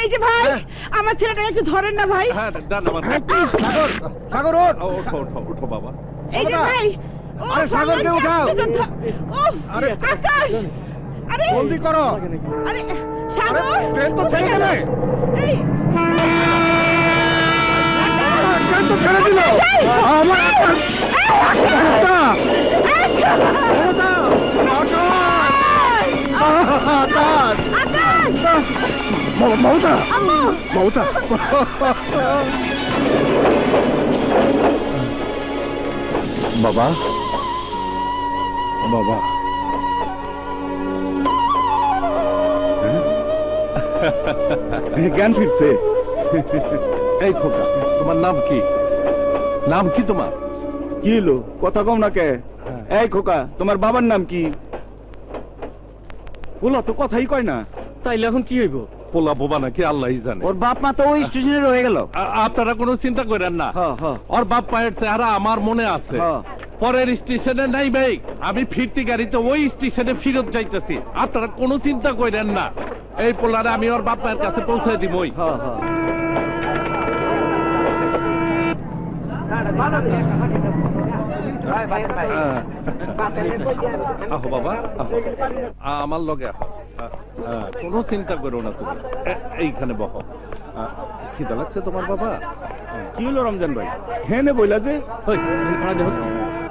এই যে ভাই, আমার ছেলেটাকে একটু ধরেন না ভাই। হ্যাঁ দান আমার সাগর, সাগর ওঠ। ওঠো ওঠো ওঠো বাবা। এই যে ভাই, আরে সাগরকে উঠাও। আরে আকাশ, আরে জলদি করো। আরে সাগর, ট্রেন তো ছেড়ে দেবে। এই ট্রেন তো ছেড়ে দিল। আমার মমতা, মমতা, বাবা, বাবা, জ্ঞান ফিরছে। এই খোকা, তোমার নাম কি? নাম কি তোমার? কি হলো, কথা কম না কে? এই খোকা, তোমার বাবার নাম কি? বলো তো, কথাই কয় না। তাইলে এখন কি হইব? পোলা বোবা নাকি আল্লাহই জানে। ওর বাপ মা তো ওই স্টেশনে রয়ে গেল। আপনারা কোনো চিন্তা করেন না। ওর বাপ মায়ের চেহারা আমার মনে আছে। পরের স্টেশনে নাই ভাই, আমি ফিরতি গাড়িতে ওই স্টেশনে ফিরত যাইতেছি। আপনারা কোনো চিন্তা করেন না, এই পোলারে আমি ওর বাপ মায়ের কাছে পৌঁছে দিবই। আহো বাবা, আমার লগে আহো। কোনো চিন্তা করো না তুমি, এইখানে বহো। খিদা লাগছে তোমার বাবা? কি হলো রমজান ভাই, হেনে বইলা যে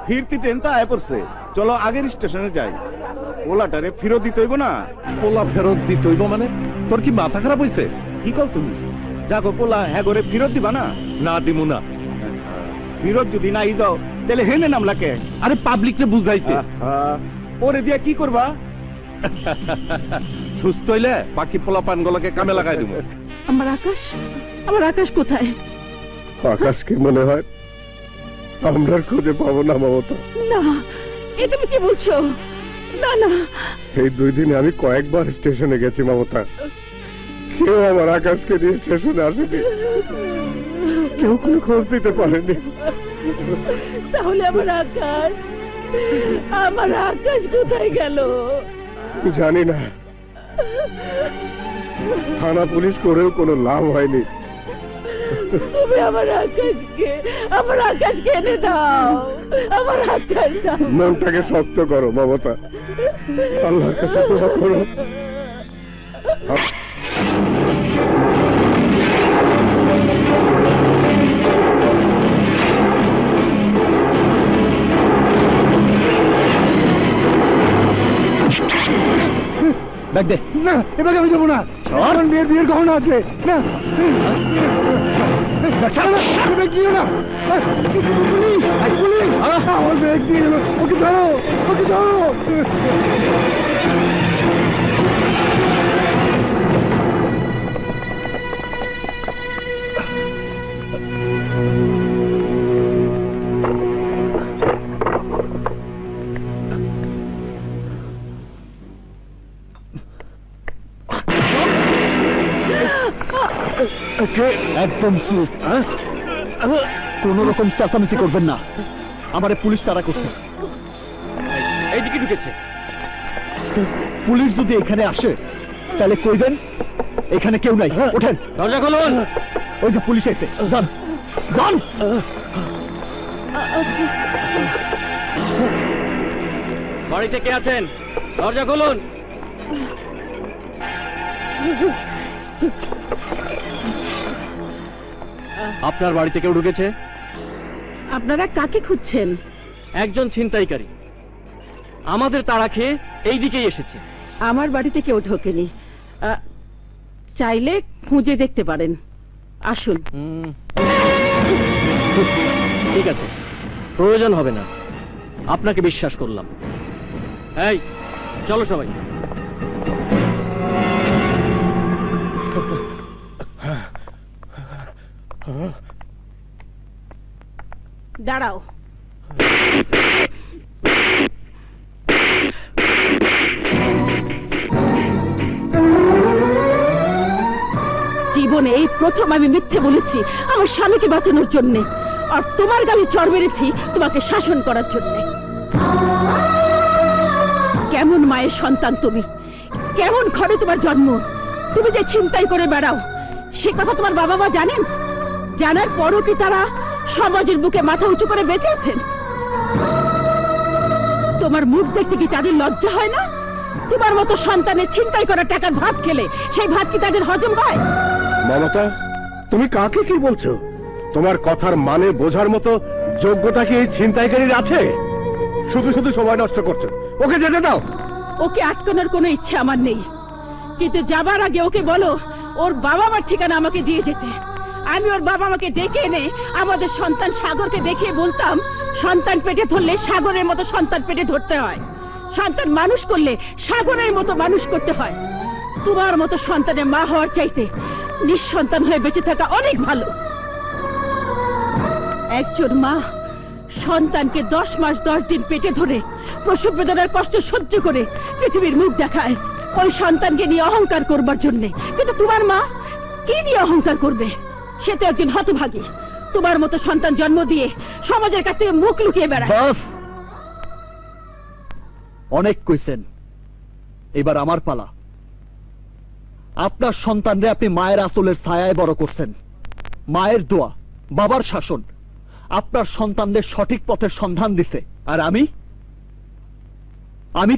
ফিরতি ট্রেন তো আয় পড়ছে, চলো আগের স্টেশনে যাই। ওলাটারে ফেরত দিতে হইব না। পোলা ফেরত দিতে হইব মানে? তোর কি মাথা খারাপ হইছে? কি কও তুমি? যাকো পোলা হ্যাঁ করে ফেরত দিবা না? না দিমু না। ফেরত যদি নাই দাও তাহলে হেনে নাম লাগে। আরে পাবলিক রে বুঝাইতে। ওরে দিয়া কি করবা? সুস্থ হইলে বাকি পোলা পানগুলোকে কামে লাগাই দিব। আমার আকাশ, আমার আকাশ কোথায়? আকাশকে মনে হয় আমরা খুঁজে পাবো না মমতা। না, এ তুমি কি বলছো? না না, এই 2 দিনে আমি কয়েকবার স্টেশনে গেছি মমতা, কেউ আমার আকাশকে নিয়ে স্টেশনে আসেনি, কেউ কোনো খোঁজ দিতে পারেনি। তাহলে আমার আকাশ, আমার আকাশ কোথায় গেল? জানি না, থানা পুলিশ করেও কোনো লাভ হয়নি। তুমি আমার আকাশকে এনে দাও, আমার আকাশ। মনটাকে শক্ত করো মমতা, আল্লাহর কাছে দোয়া করো। দেখ দে না, এবার আমি যাবো না। আমার মেয়ের বিয়ের গহনা আছে। না, পুলিশ, আমার ব্যাগ দিয়ে গেল। ওকে ধরো, ওকে ধরো। একদম চুপ, কোন রকম চেঁচামেচি করবেন না, আমারে পুলিশ তাড়া করছে। এইদিকে ঢুকেছে। পুলিশ যদি এখানে আসে তাহলে কইবেন এখানে কেউ নাই। ওঠেন, দরজা খুলুন। ওই যে পুলিশ এসে, যান যান। বাড়িতে কে আছেন? দরজা খুলুন। আপনার বাড়িতে কেউ ঢুকেছে? আপনারা কাকে খুঁজছেন? একজন ছিনতাইকারী আমাদের তাড়া খেয়ে এই দিকেই এসেছে। আমার বাড়িতে কেউ ঢোকেনি, চাইলে খুঁজে দেখতে পারেন। আসুন। ঠিক আছে, প্রয়োজন হবে না, আপনাকে বিশ্বাস করলাম। এই চলো সবাই। দাঁড়াও। জীবনে এই প্রথম আমি মিথ্যে বলেছি আমার স্বামীকে বাঁচানোর জন্য, আর তোমার গালে চড় মেরেছি তোমাকে শাসন করার জন্য। কেমন মায়ের সন্তান তুমি, কেমন ঘরে তোমার জন্ম। তুমি যে ছিনতাই করে বেড়াও, সে কথা তোমার বাবা মা জানেন? জানার পরও কি তারা সমাজের বুকে মাথা উঁচু করে বেঁচে আছেন? তোমার মুখ দেখতে কি তাদের লজ্জা হয় না? তোমার মতো সন্তানের ছিনতাই করা টাকার ভাত খেলে সেই ভাত কি তাদের হজম হয়? মমতা, তুমি কাকে কি বলছো? তোমার কথার মানে বোঝার মতো যোগ্যতা কি এই ছিনতাইকারীর আছে? শুধু শুধু সময় নষ্ট করছো। ওকে যেতে দাও। ওকে আটকানোর কোনো ইচ্ছে আমার নেই, কিন্তু যাবার আগে ওকে বলো ওর বাবা মার ঠিকানা আমাকে দিয়ে যেতে। আমি ওর বাবা মাকে ডেকে এনে আমাদের সন্তান সাগরকে দেখিয়ে বলতাম, সন্তান পেটে ধরলে সাগরের মতো সন্তান পেটে ধরতে হয়, সন্তান মানুষ করলে সাগরের মতো মানুষ করতে হয়। তোমার মতো সন্তানের মা হওয়ার চাইতে নিঃসন্তান হয়ে বেঁচে থাকা অনেক ভালো। একজন মা সন্তানকে 10 মাস 10 দিন পেটে ধরে প্রসব বেদনার কষ্ট সহ্য করে পৃথিবীর মুখ দেখায় ওই সন্তানকে নিয়ে অহংকার করবার জন্যে। কিন্তু তোমার মা কি নিয়ে অহংকার করবে? সে তো একজন হতভাগী। তোমার মতো সন্তান জন্ম দিয়ে সমাজের কাছ থেকে মুখ লুকিয়ে বেড়ায়। বাস, অনেক কইছেন, এবার আমার পালা। আপনার সন্তানরে আপনি মায়ের আঁচলের ছায়ায় বড় করছেন। মায়ের দোয়া, বাবার শাসন আপনার সন্তানদের সঠিক পথের সন্ধান দিছে। আর আমি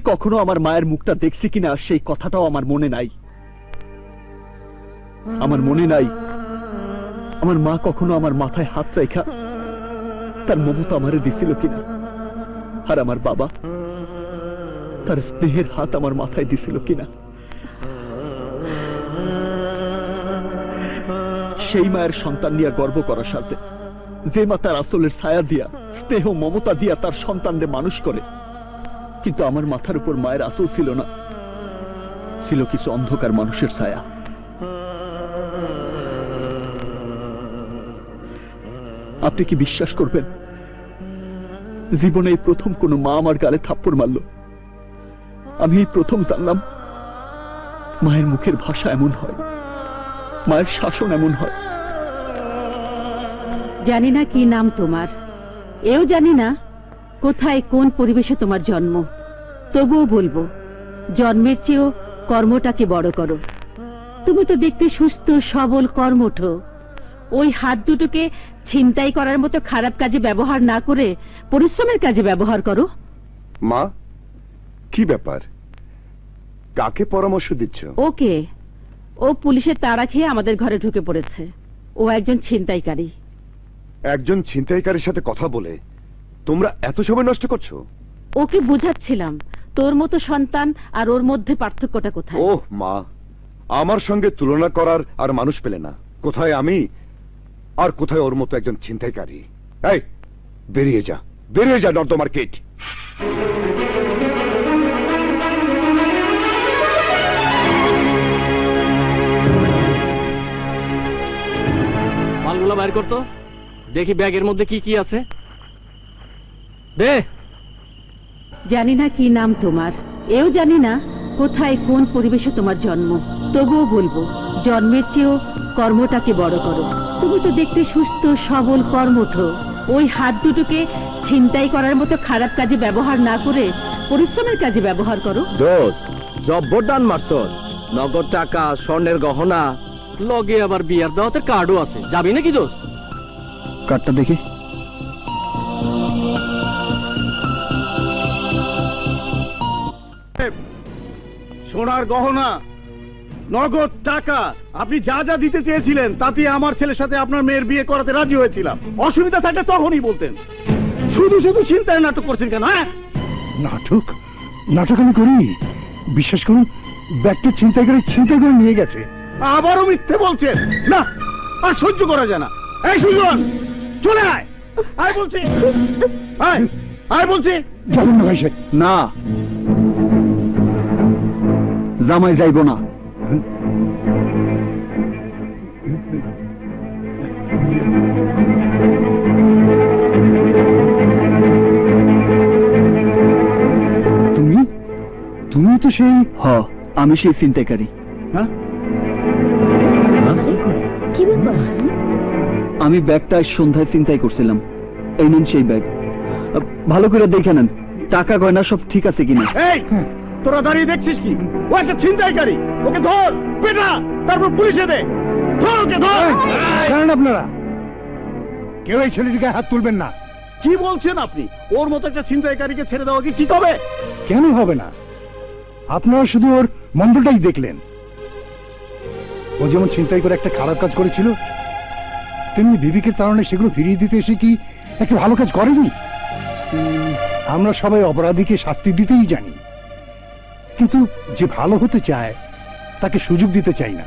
কখনো আমার মায়ের মুখটা দেখছি কিনা সেই কথাটাও আমার মনে নাই। আমার মনে নাই আমার মা কখনো আমার মাথায় হাত রেখা তার মমতা আমারে দিছিল কিনা, আর আমার বাবা তার স্নেহের হাত আমার মাথায় দিছিল কিনা। সেই মায়ের সন্তান নিয়ে গর্ব করা সাজে, যে মা তার আসলের ছায়া দিয়া স্নেহ মমতা দিয়া তার সন্তানদের মানুষ করে। কিন্তু আমার মাথার উপর মায়ের আসল ছিল না, ছিল কিছু অন্ধকার মানুষের ছায়া। আপনি কি বিশ্বাস করবেন, জীবনে এই প্রথম কোন মা আমার গালে থাপ্পড় মারল। আমি এই প্রথম জানলাম মায়ের মুখের ভাষা এমন হয়, মায়ের শাসন এমন হয়। জানি না কি নাম তোমার, এও জানি না কোথায় কোন পরিবেশে তোমার জন্ম, তবুও বলবো জন্মের চেয়েও কর্মটাকে বড় করো। তুমি তো দেখতে সুস্থ সবল কর্মঠ। ওই হাত দুটোকে ছিনতাই করার মতো খারাপ কাজে ব্যবহার না করে পরিশ্রমের কাজে ব্যবহার করো। মা, কি ব্যাপার? কাকে পরামর্শ দিচ্ছ? ওকে, ও পুলিশের তাড়া খেয়ে আমাদের ঘরে ঢুকে পড়েছে। ও একজন ছিনতাইকারী। একজন ছিনতাইকারীর সাথে কথা বলে তোমরা এত সময় নষ্ট করছো? ওকে বুঝাচ্ছিলাম তোর মতো সন্তান আর ওর মধ্যে পার্থক্যটা কোথায়। ওহ মা, আমার সঙ্গে তুলনা করার আর মানুষ পেলে না। কোথায় আমি আর কোথায় ওর মতো একজন ছিনতাইকারী? এই বেরিয়ে যা, বেরিয়ে যা নর্দমার কিট। মালগুলা বাইর করতো, দেখি ব্যাগের মধ্যে কি কি আছে। দে। জানি না কি নাম তোমার, এও জানি না কোথায় কোন পরিবেশে তোমার জন্ম, তবুও বলবো জন্মের চেয়েও কর্মটাকে বড় করো। তুমি তো দেখতে সুস্থ সবল কর্মঠ। ওই হাত দুটোকে ছিনতাই করার মতো খারাপ কাজে ব্যবহার না করে পরিশ্রমের কাজে ব্যবহার করো। দোস্ত, জব্বরদান মারছস। নগদ টাকা, স্বর্ণের গহনা, লগে আবার বিয়ার দাওয়াতের কার্ডও আছে। যাবি নাকি দোস্ত? কার্ডটা দেখি। সোনার গহনা, নগদ টাকা, আপনি যা যা দিতে চেয়েছিলেন তাতে আমার ছেলের সাথে আপনার মেয়ের বিয়ে করাতে রাজি হয়েছিলাম। অসুবিধা থাকলে তখনই বলতেন। শুধু শুধু চিন্তায় নাটক করছেন কেন? হ্যাঁ, নাটক? নাটক আমি করি? বিশ্বাস করুন, ব্যাগটা ছিনতাই করে নিয়ে গেছে। আবারও মিথ্যে বলছেন। না, আর সহ্য করা যায় না। এই সুজন, চলে আয়, আয় বলছি, আয়, আয় বলছি। যাবেন না ভাই? না, জামাই যাইব না। তুমি তো সেই। আমি সেই ছিনতাইকারী। হ্যাঁ, কি ব্যাপার? আমি ব্যাগটা সন্ধ্যায় চিন্তাই করছিলাম। এই নিন সেই ব্যাগ। ভালো করে দেখে নেন টাকা গয়না সব ঠিক আছে কিনা। এই তোরা দাঁড়িয়ে দেখছিস কি? ও একটা ছিনতাইকারী, ওকে ধর, পেটা, তারপর পুলিশে দে। ধর ওকে, ধর। জানেন আপনারা কেউ এই ছেলেটিকে হাত তুলবেন না। কি বলছেন আপনি? ওর মতো একটা ছিনতাইকারীকে ছেড়ে দেওয়া কি ঠিক হবে? কেন হবে না? আপনারা শুধু ওর মন্দটাই দেখলেন। ও যেমন ছিনতাই করে একটা খারাপ কাজ করেছিল, তেমনি বিবেকের তাড়নে সেগুলো ফিরিয়ে দিতে এসে কি একটা ভালো কাজ করেনি? আমরা সবাই অপরাধীকে শাস্তি দিতেই জানি, কিন্তু যে ভালো হতে চায় তাকে সুযোগ দিতে চাই না।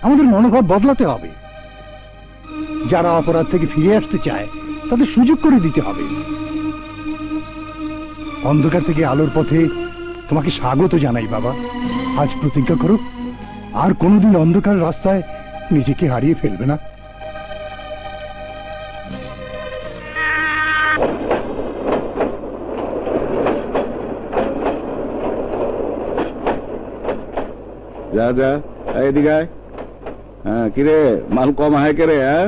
আমাদের মনোভাব বদলাতে হবে। যারা অপরাধ থেকে ফিরে আসতে চায় তাদের সুযোগ করে দিতে হবে। অন্ধকার থেকে আলোর পথে তোমাকে স্বাগত জানাই বাবা। আজ প্রতিজ্ঞা করো আর কোনোদিন অন্ধকার রাস্তায় নিজেকে হারিয়ে ফেলবে না। যা যা, এদিকে আয়। হ্যাঁ, কিরে মাল কম আয় কে রে? হ্যাঁ,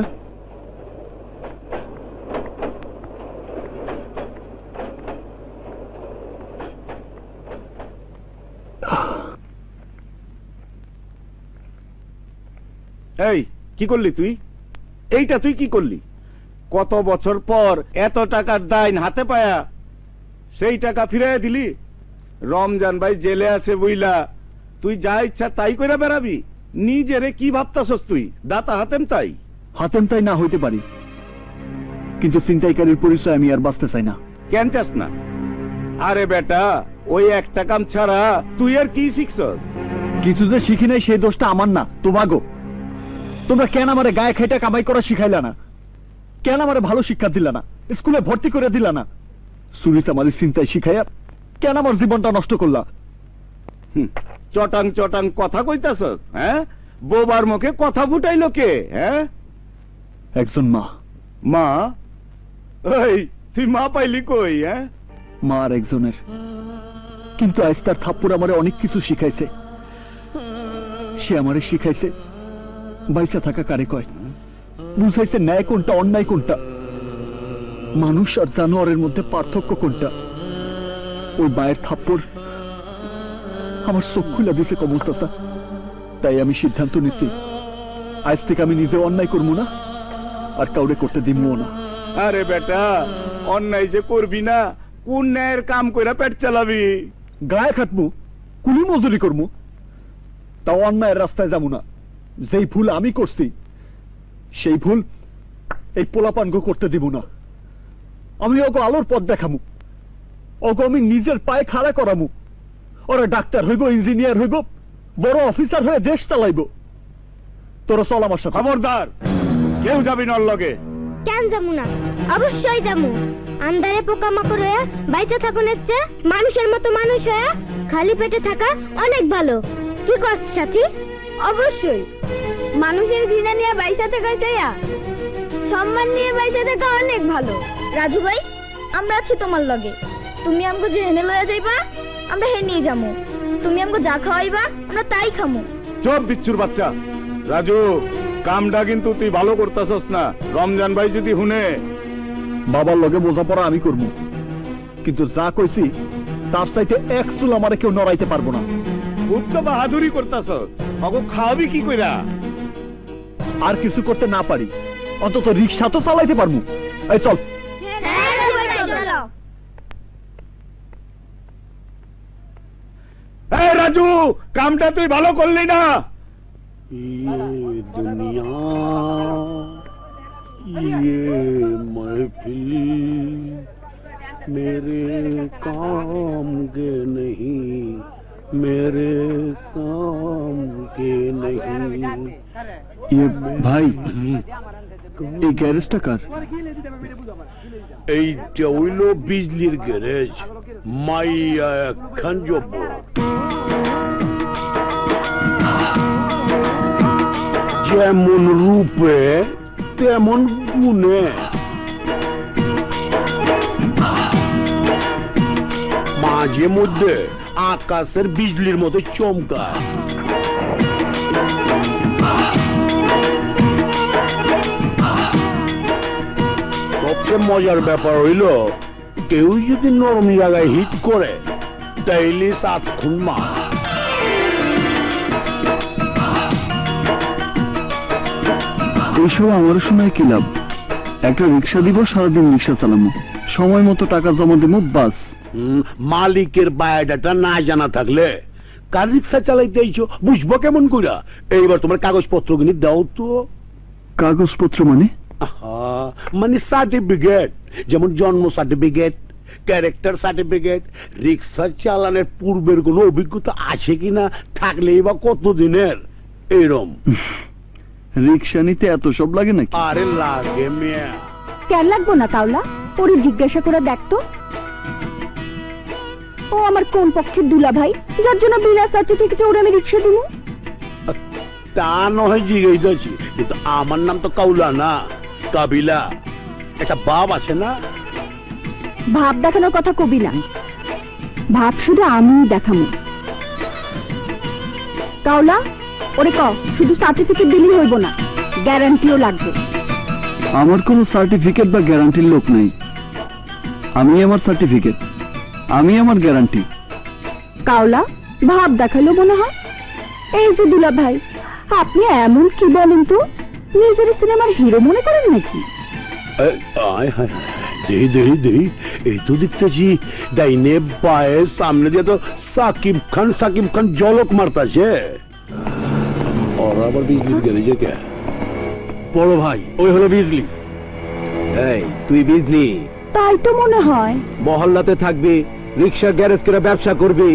এই কি করলি তুই? এইটা তুই কি করলি? কত বছর পর এত টাকার দাইন হাতে পায়া সেই টাকা ফিরাইয়া দিলি। রমজান ভাই জেলে আছে বইলা তুই যা ইচ্ছা তাই কইরা বেড়াবি? নিজেরে কি ভাবতাছস তুই? দাতা হাতেম তাই? হাতেম তাই না হইতে পারি, কিন্তু ছিনতাইকারীর পরিচয় আমি আর বাঁচতে চাই না। কেন চাস না? আরে বেটা, ওই একটা কাম ছাড়া তুই আর কি শিখছস? কিছু যে শিখি নাই সেই দোষটা আমার না, তোমাগো। তোমরা কেন আমারে গায়ে খাইটা কামাই করা শিখাইলা না? কেন আমারে ভালো শিক্ষা দিলা না? স্কুলে ভর্তি করে দিলা না? সুরিস আমার চিন্তায় শিখাইয়া কেন আমার জীবনটা নষ্ট করলা? চটাং চটাং কথা কইতাছস? হ্যাঁ, বোবার মুখে কথা ফুটাইলো কে? হ্যাঁ, একজন মা। মা? এই তুই মা পাইলি কই? হ্যাঁ, মা আর একজনের, কিন্তু আজ তার থাপ্পড় আমারে অনেক কিছু শিখাইছে। সে আমারে শিখাইছে বাইসা থাকা কারে কয়, বুঝাইছে ন্যায় কোনটা অন্যায় কোনটা, মানুষ আর জানোয়ারের মধ্যে পার্থক্য কোনটা। ওই মায়ের থাপ্পড় আমার চোখ খুলে দিছে কমল চাচা। তাই আমি সিদ্ধান্ত নিছি আজ থেকে আমি নিজে অন্যায় করবো না, আর কাউরে করতে দিমও না। আরে বেটা, অন্যায় যে করবি না, কোন ন্যায়ের কাম কইরা পেট চালাবি? গায়ে খাটবো, কুলি মজুরি করবো, তাও অন্যায়ের রাস্তায় যাবো না। যেই ভুল আমি করছি সেই ভুল এই পোলাপানগো করতে দিব না। আমি ওগো আলোর পথ দেখামু, ওগো আমি নিজের পায়ে খাড়া করামু। ওরা ডাক্তার হইব, ইঞ্জিনিয়ার হইব, বড় অফিসার হয়ে দেশ চালাইব। তোরা চল আমার সাথে। খবরদার, কেউ যাবি না ওর লগে। কেন যাবো না? অবশ্যই যাবো। আন্ধারে পোকামাকড় হয়ে বাইতে থাকুন হচ্ছে মানুষের মতো মানুষ হয়ে খালি পেটে থাকা অনেক ভালো। কি করছিস সাথী? অবশ্যই মানুষের ঘৃণা নিয়ে বাইসা থাকা চাইয়া সম্মান নিয়ে বাইসা থাকা অনেক ভালো। রাজু ভাই, আমরা আছি তোমার লগে। তুমি আমগো যে হেনে লয়া যাইবা আমরা হে নিয়ে যাবো। তুমি আমগো যা খাওয়াইবা আমরা তাই খামু। চুপ বিচ্ছুর বাচ্চা। রাজু, কামটা কিন্তু তুই ভালো করতাছস না। রমজান ভাই যদি শুনে। বাবার লগে বোঝাপড়া আমি করবো, কিন্তু যা কইছি তার চাইতে এক চুল আমারে কেউ নড়াইতে পারবো না। খুব তো বাহাদুরি করতাছস, ওগো খাওয়াবি কি কইরা? আর কিছু করতে না পারি, অন্তত রিক্সা তো চালাইতে পারবো। এই চল। এই রাজু, কামটা তুই ভালো করলি না। দুনিয়া महफिल मेरे काम के नहीं, मेरे काम के नहीं। ये भाई, এই গ্যারেজটা কার? এইটা হইল বিজলির গ্যারেজ। মাইয়া একখান জব, যেমন রূপে তেমন গুণে। মাঝে মধ্যে আকাশের বিজলির মতো চমকায়। সবচেয়ে মজার ব্যাপার হইল, কেউ যদি নরম জায়গায় হিট করে তাইলে 7 খুন মা। এইসব আমারও শোনায় কি লাভ? একটা রিক্সা দিব, সারাদিন রিক্সা চালামো, সময় মতো টাকা জমা দেবো, বাস। মালিকের বায়োডাটা না জানা থাকলে কার রিক্সা চালাইতে আইছো বুঝবো কেমন কইরা? এইবার তোমার কাগজপত্র গুলি দাও তো। কাগজপত্র মানে? মানে সার্টিফিকেট, যেমন জন্ম সার্টিফিকেট, ক্যারেক্টার সার্টিফিকেট। রিক্সা চালানোর পূর্বের কোনো অভিজ্ঞতা আছে কিনা, থাকলেই বা কতদিনের, এইরকম। রিক্সা নিতে এত সব লাগে নাকি? আরে লাগে মিয়া। কেন লাগবো না কাউলা? ওরে জিজ্ঞাসা করে দেখতো, ও আমার কোন পক্ষের দুলা ভাই যার জন্য বিনা সার্টিফিকেটে ওরে আমি রিক্সা দিব? তা নয় জিজ্ঞাসি, কিন্তু আমার নাম তো কাউলা না, কাবিলা। একটা বাপ আছে না? ভাব দেখানোর কথা কবি না, ভাব শুধু আমিই দেখামু। কাউলা, ওরে ক শুধু সার্টিফিকেট দিলেই হইব না, গ্যারান্টিও লাগবে। আমার কোনো সার্টিফিকেট বা গ্যারান্টির লোক নাই। আমি আমার সার্টিফিকেট, আমি আমার গ্যারান্টি। কাউলা, ভাব দেখালো মনে হয়। এই যে দুলা ভাই, আপনি এমন কি বলেন তো, নিজের সিনেমার হিরো মনে করেন নাকি? দেহি এই তো দেখতেছি ডাইনে বায়ে সামনে দিয়ে তো সাকিব খান জলক মারতাছে। ওরা আবার বিজলির গ্যারেজে কে? বড় ভাই, ওই হলো বিজলি। এই তুই বিজলি? তাই তো মনে হয়। মহল্লাতে থাকবি, রিক্সা গ্যারেজ করে ব্যবসা করবি,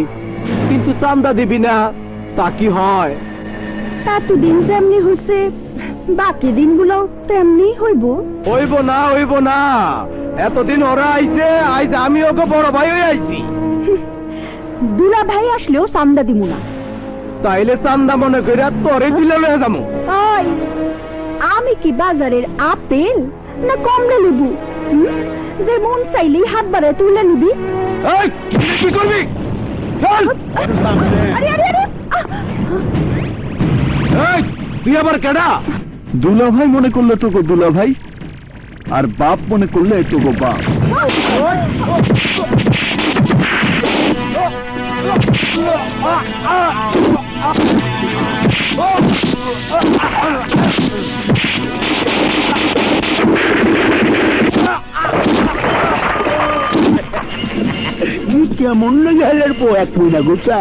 কিন্তু চান্দা দিবি না, তা কি হয়? এতদিন যেমনি হয়েছে বাকি দিনগুলো তেমনি হইব। হইব না, এতদিন ওরা আইছে, আইজ আমি ওকে বড় ভাই হয়ে আইছি। দুলা ভাই আসলেও চান্দা দিব না। তাইলে চান্দা মনে করে তোরে দিলে লয়ে যাবো। ওই, আমি কি বাজারের আপেল না কমলা লেবু যে মন চাইলেই হাত বাড়ায় তুলে নিবি? এই কি করবি? চল আরে আরে আরে, এই তুই আবার কেডা? দুলা ভাই মনে করলে তোকে দুলা ভাই, আর বাপ মনে করলে তোকে বাপ। কেমন লেগে পো এক মহিনা গোসা।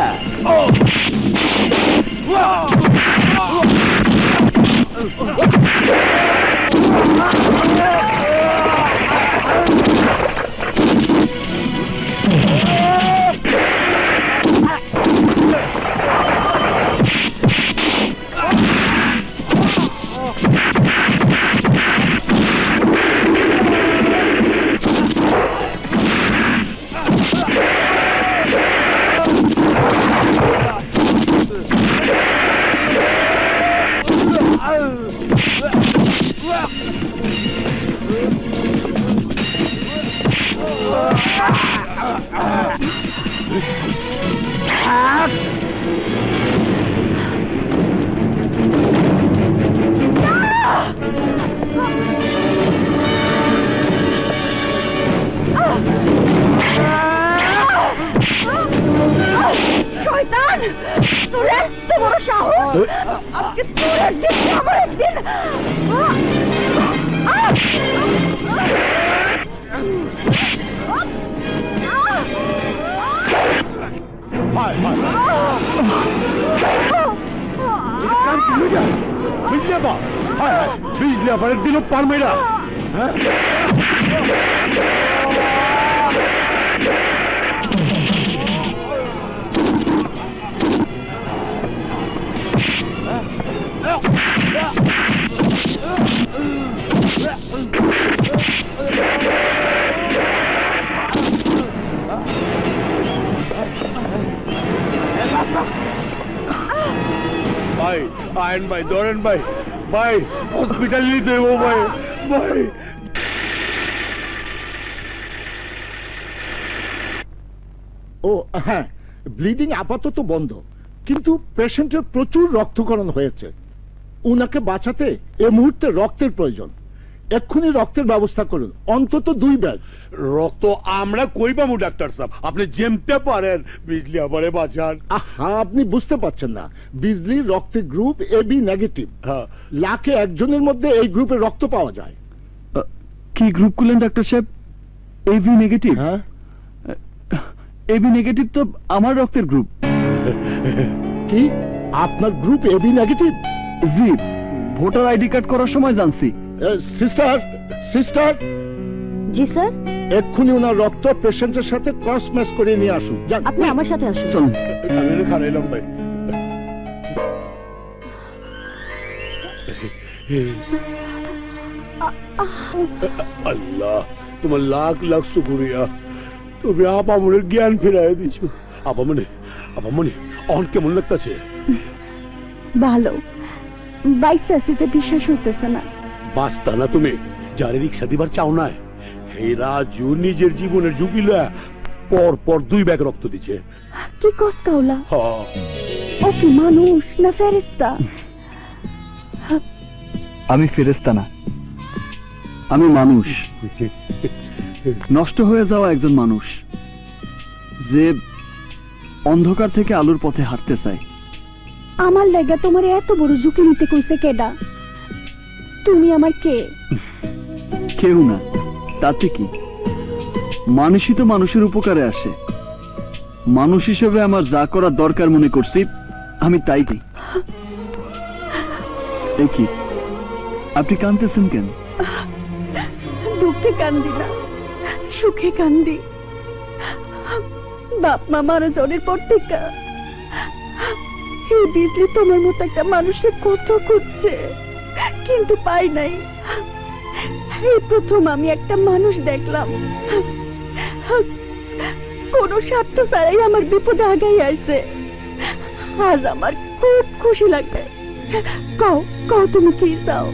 শয়তান, তোর এত বড় সাহস! আজকে তোর একদিন, আমার একদিন। বিজলি আবার দিল পারমেরা। ভাই আইন ভাই, ধরেন ভাই, ভাই হসপিটাল নিতে দেবো ভাই, ভাই। ও হ্যাঁ, ব্লিডিং আপাতত বন্ধ, কিন্তু পেশেন্টের প্রচুর রক্তক্ষরণ হয়েছে। উনাকে বাঁচাতে এ মুহূর্তে রক্তের প্রয়োজন। এক্ষুনি রক্তের ব্যবস্থা করুন, অন্তত 2 ব্যাগ। রক্ত আমরা কই পাবো ডাক্তার সাহেব? আপনি যেমতে পারেন বিজলি আমারে বাঁচান। আপনি বুঝতে পারছেন না, বিজলির রক্তের গ্রুপ এবি নেগেটিভ। লাখে একজনের মধ্যে এই গ্রুপের রক্ত পাওয়া যায়। কি গ্রুপ করলেন ডাক্তার সাহেব? AB negative? হ্যাঁ, এবি নেগেটিভ তো আমার রক্তের গ্রুপ। কি আপনার গ্রুপ এবি নেগেটিভ? জি, ভোটার আইডি কার্ড করার সময় জানছি। সিস্টার, সিস্টার, জি স্যার। এক্ষুনি ওনার রক্ত পেশেন্টের সাথে ক্রস ম্যাচ করে নিয়ে আসুন। যান। আপনি আমার সাথে আসুন। চলুন। আমি খারাইলাম ভাই। আল্লাহ, তোমার লাখ লাখ শুকরিয়া, তুমি আপামনের জ্ঞান ফিরাই দিছ। আপামনি অন কেমন লাগতেছে? ভালো। বাইক চাষিতে বিশ্বাস হইতেছে না। বাস্তা না তুমি যারে রিক্সা দিবার চাও না, এই রাজু নিজের জীবনের ঝুঁকি লয়া পর পর 2 ব্যাগ রক্ত দিছে। কি কস কাউলা? ও কি মানুষ না ফেরেশতা? আমি ফেরেশতা না, আমি মানুষ। নষ্ট হয়ে যাওয়া একজন মানুষ, যে অন্ধকার থেকে আলোর পথে হাঁটতে চায়। আমার লাগা তোমার এত বড় ঝুঁকি নিতে কইছে কেডা? তুমি আমার কে? কেউ না, তাতে কি? মানুষই তো মানুষের উপকারে আসে। মানুষ হিসেবে আমার যা করার দরকার মনে করছি আমি তাই করি। এই কি, আপনি কাঁদতেছেন কেন? দুঃখে কান্দি না, সুখে কান্দি। বাপ মা মারা যাওয়ার পর থেকে এই বিজলি তোমার মতো একটা মানুষকে কত খুঁজছে, কিন্তু পাই নাই। এই প্রথম আমি একটা মানুষ দেখলাম কোন স্বার্থ ছাড়াই আমার বিপদে আগাই আসছে। আজ আমার খুব খুশি লাগে। কও কও তুমি কি চাও?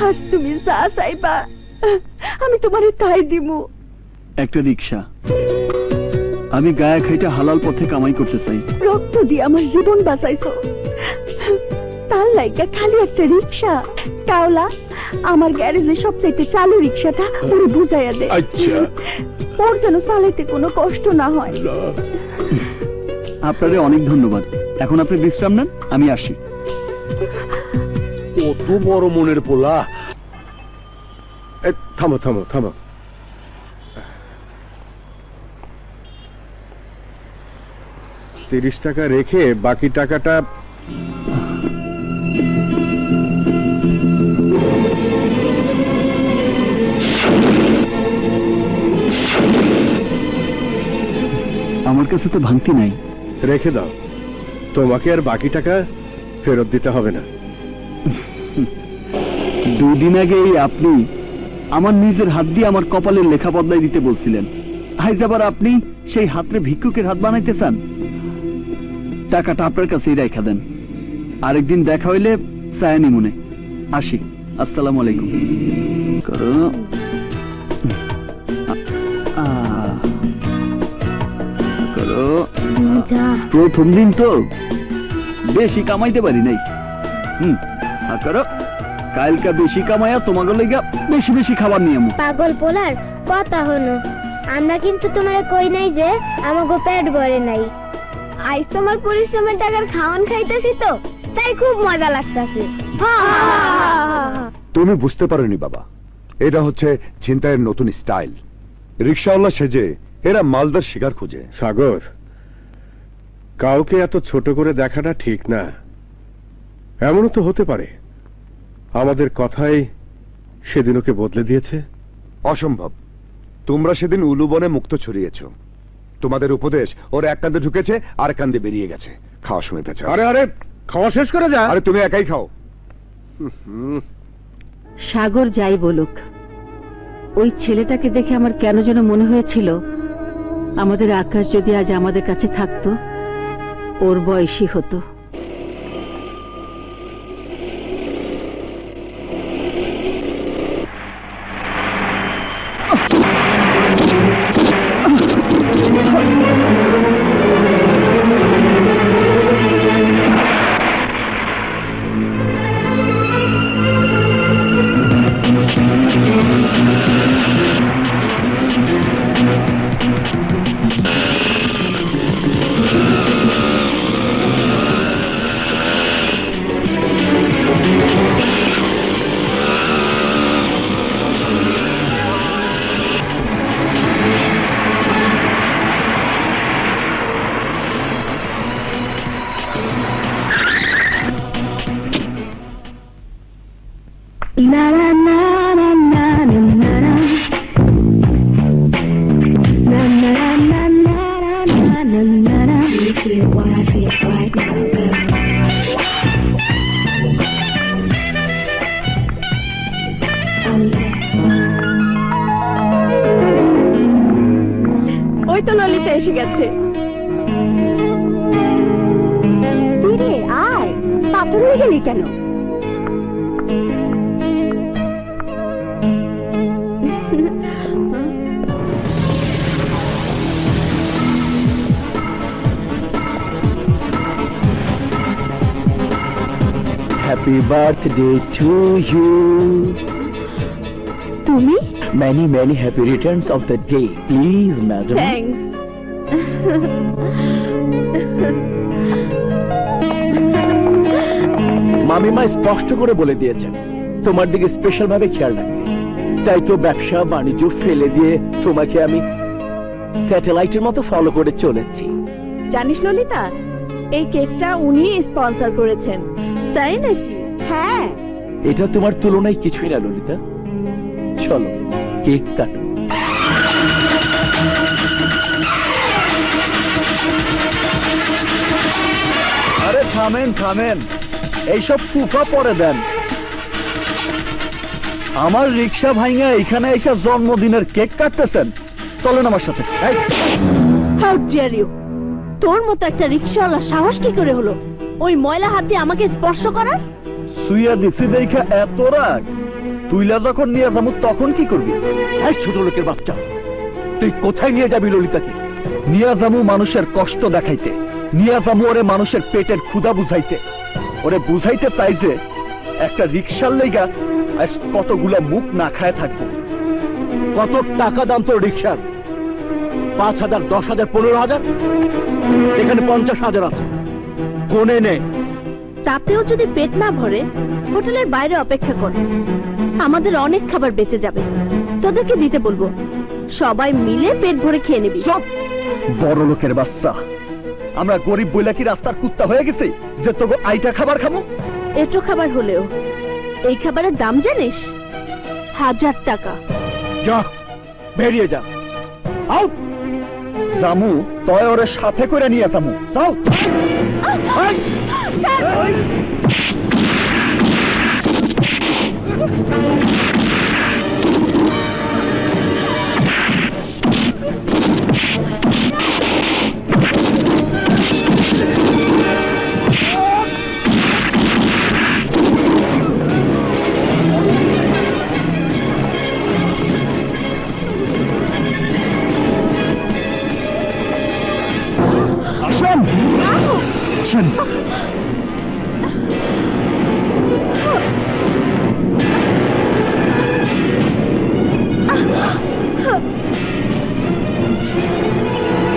আজ তুমি যা চাইবা আমি তোমারে তাই দিমু। একটা রিক্সা। আমি গায়ে খাইটা হালাল পথে কামাই করতে চাই। রক্ত দিয়ে আমার জীবন বাঁচাইছো, তার লাইগা খালি একটা রিক্সা? কাওলা, আমার গ্যারেজে সবচাইতে চালু রিক্সাটা ওরে বুঝাইয়া দে। আচ্ছা, ওর যেন চালাইতে কোনো কষ্ট না হয়। আপনারে অনেক ধন্যবাদ। এখন আপনি বিশ্রাম নেন, আমি আসি। কত বড় মনের পোলা। থামো থামো থামো। 30 টাকা রেখে বাকি টাকাটা আমার কাছে তো ভাঙতি নাই। রেখে দাও, তোমাকে আর বাকি টাকা ফেরত দিতে হবে না। 2 দিন আগেই আপনি আমার নিজের হাত দিয়ে আমার কপালের লেখা বদলাই দিতে বলছিলেন। আজ আবার আপনি সেই হাতরে ভিক্ষুকের হাত বানাইতে চান? টাকাটা আপনার কাছেই রেখে দেন, আরেকদিন দেখা হইলে চায়নি মনে। আসি, আসসালামু আলাইকুম। প্রথম দিন তো বেশি কামাইতে পারি নাই। করো, কালকা বেশি কামাইয়া তোমাকে লেগা বেশি বেশি খাবার নিয়ে আমু। পাগল পোলার কথা হলো, আমরা কিন্তু তোমারে কই নাই যে আমাগো পেট ভরে নাই। আজ তোমার পরিশ্রমের টাকার খাওয়ান খাইতেছি তো, তাই খুব মজা লাগতাছে। তুমি বুঝতে পারোনি বাবা, এটা হচ্ছে ছিনতাইয়ের নতুন স্টাইল। রিক্সাওয়ালা সেজে এরা মালদার শিকার খোঁজে। সাগর, কাউকে এত ছোট করে দেখাটা ঠিক না। এমনও তো হতে পারে আমাদের কথাই সেদিন ওকে বদলে দিয়েছে। অসম্ভব। তোমরা সেদিন উলুবনে মুক্ত ছড়িয়েছ। তোমাদের উপদেশ ওর এক কান্দে ঢুকেছে, আর কান্দে বেরিয়ে গেছে। খাওয়ার সময় পেয়েছে। আরে আরে, খাওয়া শেষ করে যা। আরে তুমি একাই খাও। সাগর যাই বলুক, ওই ছেলেটাকে দেখে আমার কেন যেন মনে হয়েছিল আমাদের আকাশ যদি আজ আমাদের কাছে থাকতো, ওর বয়সী হতো। কেন? Happy birthday to you. তুমি? Many, many happy returns of the day. Please, madam. Thanks. মামিমা স্পষ্ট করে বলে দিয়েছেন তোমার দিকে স্পেশাল ভাবে খেয়াল রাখবে। তাই তো ব্যবসা বাণিজ্য ফেলে দিয়ে তোমাকে আমি স্যাটেলাইটের মতো ফলো করে চলেছি। জানিস ললিতা, এই কেকটা উনি স্পন্সর করেছেন। তাই নাকি? হ্যাঁ। এটা তোমার তুলনায় কিছুই না ললিতা। চলো কেক কাটো। আরে থামেন থামেন, এইসব কুফা পরে দেন। আমার রিক্সা ভাঙা এখানে এসে জন্মদিনের কেক কাটতেছেন? চলেন আমার সাথে। How dare you! তোর মতো একটা রিকশাওয়ালা সাহস কি করে হলো ওই ময়লা হাত দিয়ে আমাকে স্পর্শ করার? সুইয়া দিছি দেখা এত রাগ, তুইলা যখন নিয়ে যাবো তখন কি করবি? এই ছোট লোকের বাচ্চা, তুই কোথায় নিয়ে যাবি ললিতাকে? নিয়ে যাবো মানুষের কষ্ট দেখাইতে, নিয়ে যাবো ওরে মানুষের পেটের ক্ষুধা বুঝাইতে। ওরে বুঝাইতে চাই যে একটা রিক্সার লেগা আজ কতগুলা মুখ না খায় থাকবো। কত টাকা দাম তোর রিক্সার? 5,000, 10,000, 15,000? এখানে 50,000 আছে, কোনে নে। তাতেও যদি পেট না ভরে হোটেলের বাইরে অপেক্ষা কর, আমাদের অনেক খাবার বেঁচে যাবে। তোদেরকে দিতে বলবো, সবাই মিলে পেট ভরে খেয়ে নিবি। সব বড় লোকের বাচ্চা, আমরা গরিব বইলা কি রাস্তার কুত্তা হয়ে গেছি যে তোকে আইটা খাবার খাবো? এটো খাবার হলেও এই খাবারের দাম জানিস? 1000 টাকা। যা বেরিয়ে যা। আউট জামু তয় ওরে সাথে করে নিয়ে যাবো। যাও।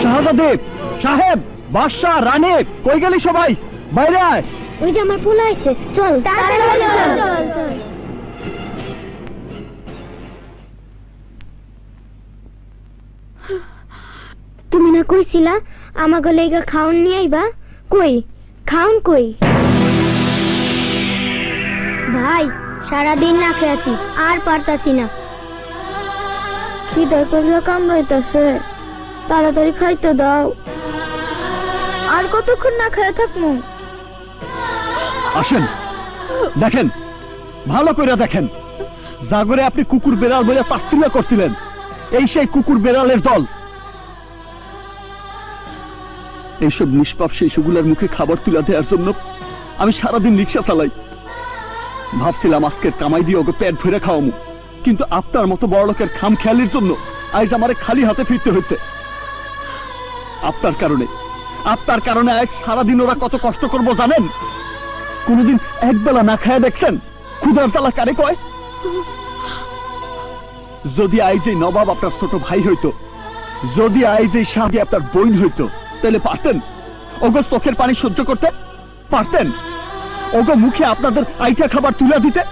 শাহজাদেব সাহেব, বাদশা, রানী, কই গেলি সবাই? বাইরে আয়। ওই যে আমার পোলা আইছে, চল তাড়াতাড়ি চল। তুমি না কইছিলা আমাকে লেগা খাউন নিয়ে আইবা? কই খাউন কই? ভাই সারাদিন না খেয়ে আছি, আর পারতাছি না। খিদে করলে কামড়াইতেছে, তাড়াতাড়ি খাইতে দাও। আর কতক্ষণ না খেয়ে থাকবো? আসেন দেখেন, ভালো করে দেখেন, জাগরে আপনি কুকুর বেড়াল বলে তাচ্ছিল্য করছিলেন, এই সেই কুকুর বেড়ালের দল। এইসব নিষ্পাপ শিশুগুলোর মুখে খাবার তুলে দেওয়ার জন্য আমি সারাদিন রিক্সা চালাই। ভাবছিলাম আজকের কামাই দিয়ে ওকে পেট ভরে খাওয়ামু, কিন্তু আপনার মতো বড় লোকের খাম খেয়ালির জন্য আজ আমারে খালি হাতে ফিরতে হয়েছে। আপনার কারণে আজ সারাদিন ওরা কত কষ্ট করবো জানেন? কোনদিন একবেলা না খায় দেখছেন? ক্ষুধার জ্বালা কারে কয়? যদি আইজ এই নবাব আপনার ছোট ভাই হইতো, যদি আইজ এই শাদি আপনার বোন হইতো, তাহলে পারতেন ওগো চোখের পানি সহ্য করতে? পারতেন ওগো মুখে আপনাদের আইটা খাবার তুলে দিতে?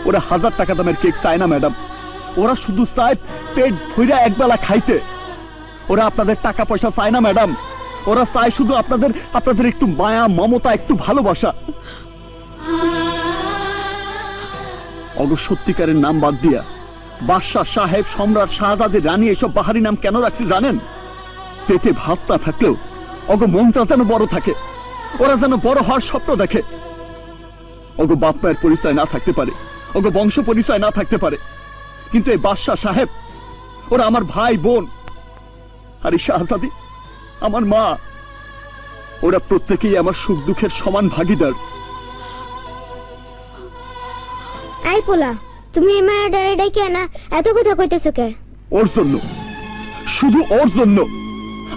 ওরা 1000 টাকা দামের কেক চায় না ম্যাডাম, ওরা শুধু চায় পেট ভইরা একবেলা খাইতে। ওরা আপনাদের টাকা পয়সা চায় না ম্যাডাম, ওরা চায় শুধু আপনাদের একটু মায়া, মমতা, একটু ভালোবাসা। অগ সত্যিকারের নাম বাদ দিয়া বাদশা, সাহেব, সম্রাট, শাহজাদে, রানী এসব বাহারি নাম কেন রাখছি জানেন? পেটে ভাত না থাকলেও অগ মনটা যেন বড় থাকে, ওরা যেন বড় হওয়ার স্বপ্ন দেখে। অগ বাপ মায়ের পরিচয় না থাকতে পারে, অগ বংশ পরিচয় না থাকতে পারে, কিন্তু এই বাদশা, সাহেব ওরা আমার ভাই বোন, আর এই শাহজাদি আমার মা। ওরা প্রত্যেকেই আমার সুখ দুঃখের সমান ভাগিদার। এই পোলা, তুমি এই মায়া ডারে ডাইকে না এত কথা কইতেছো কে? ওর জন্য, শুধু ওর জন্য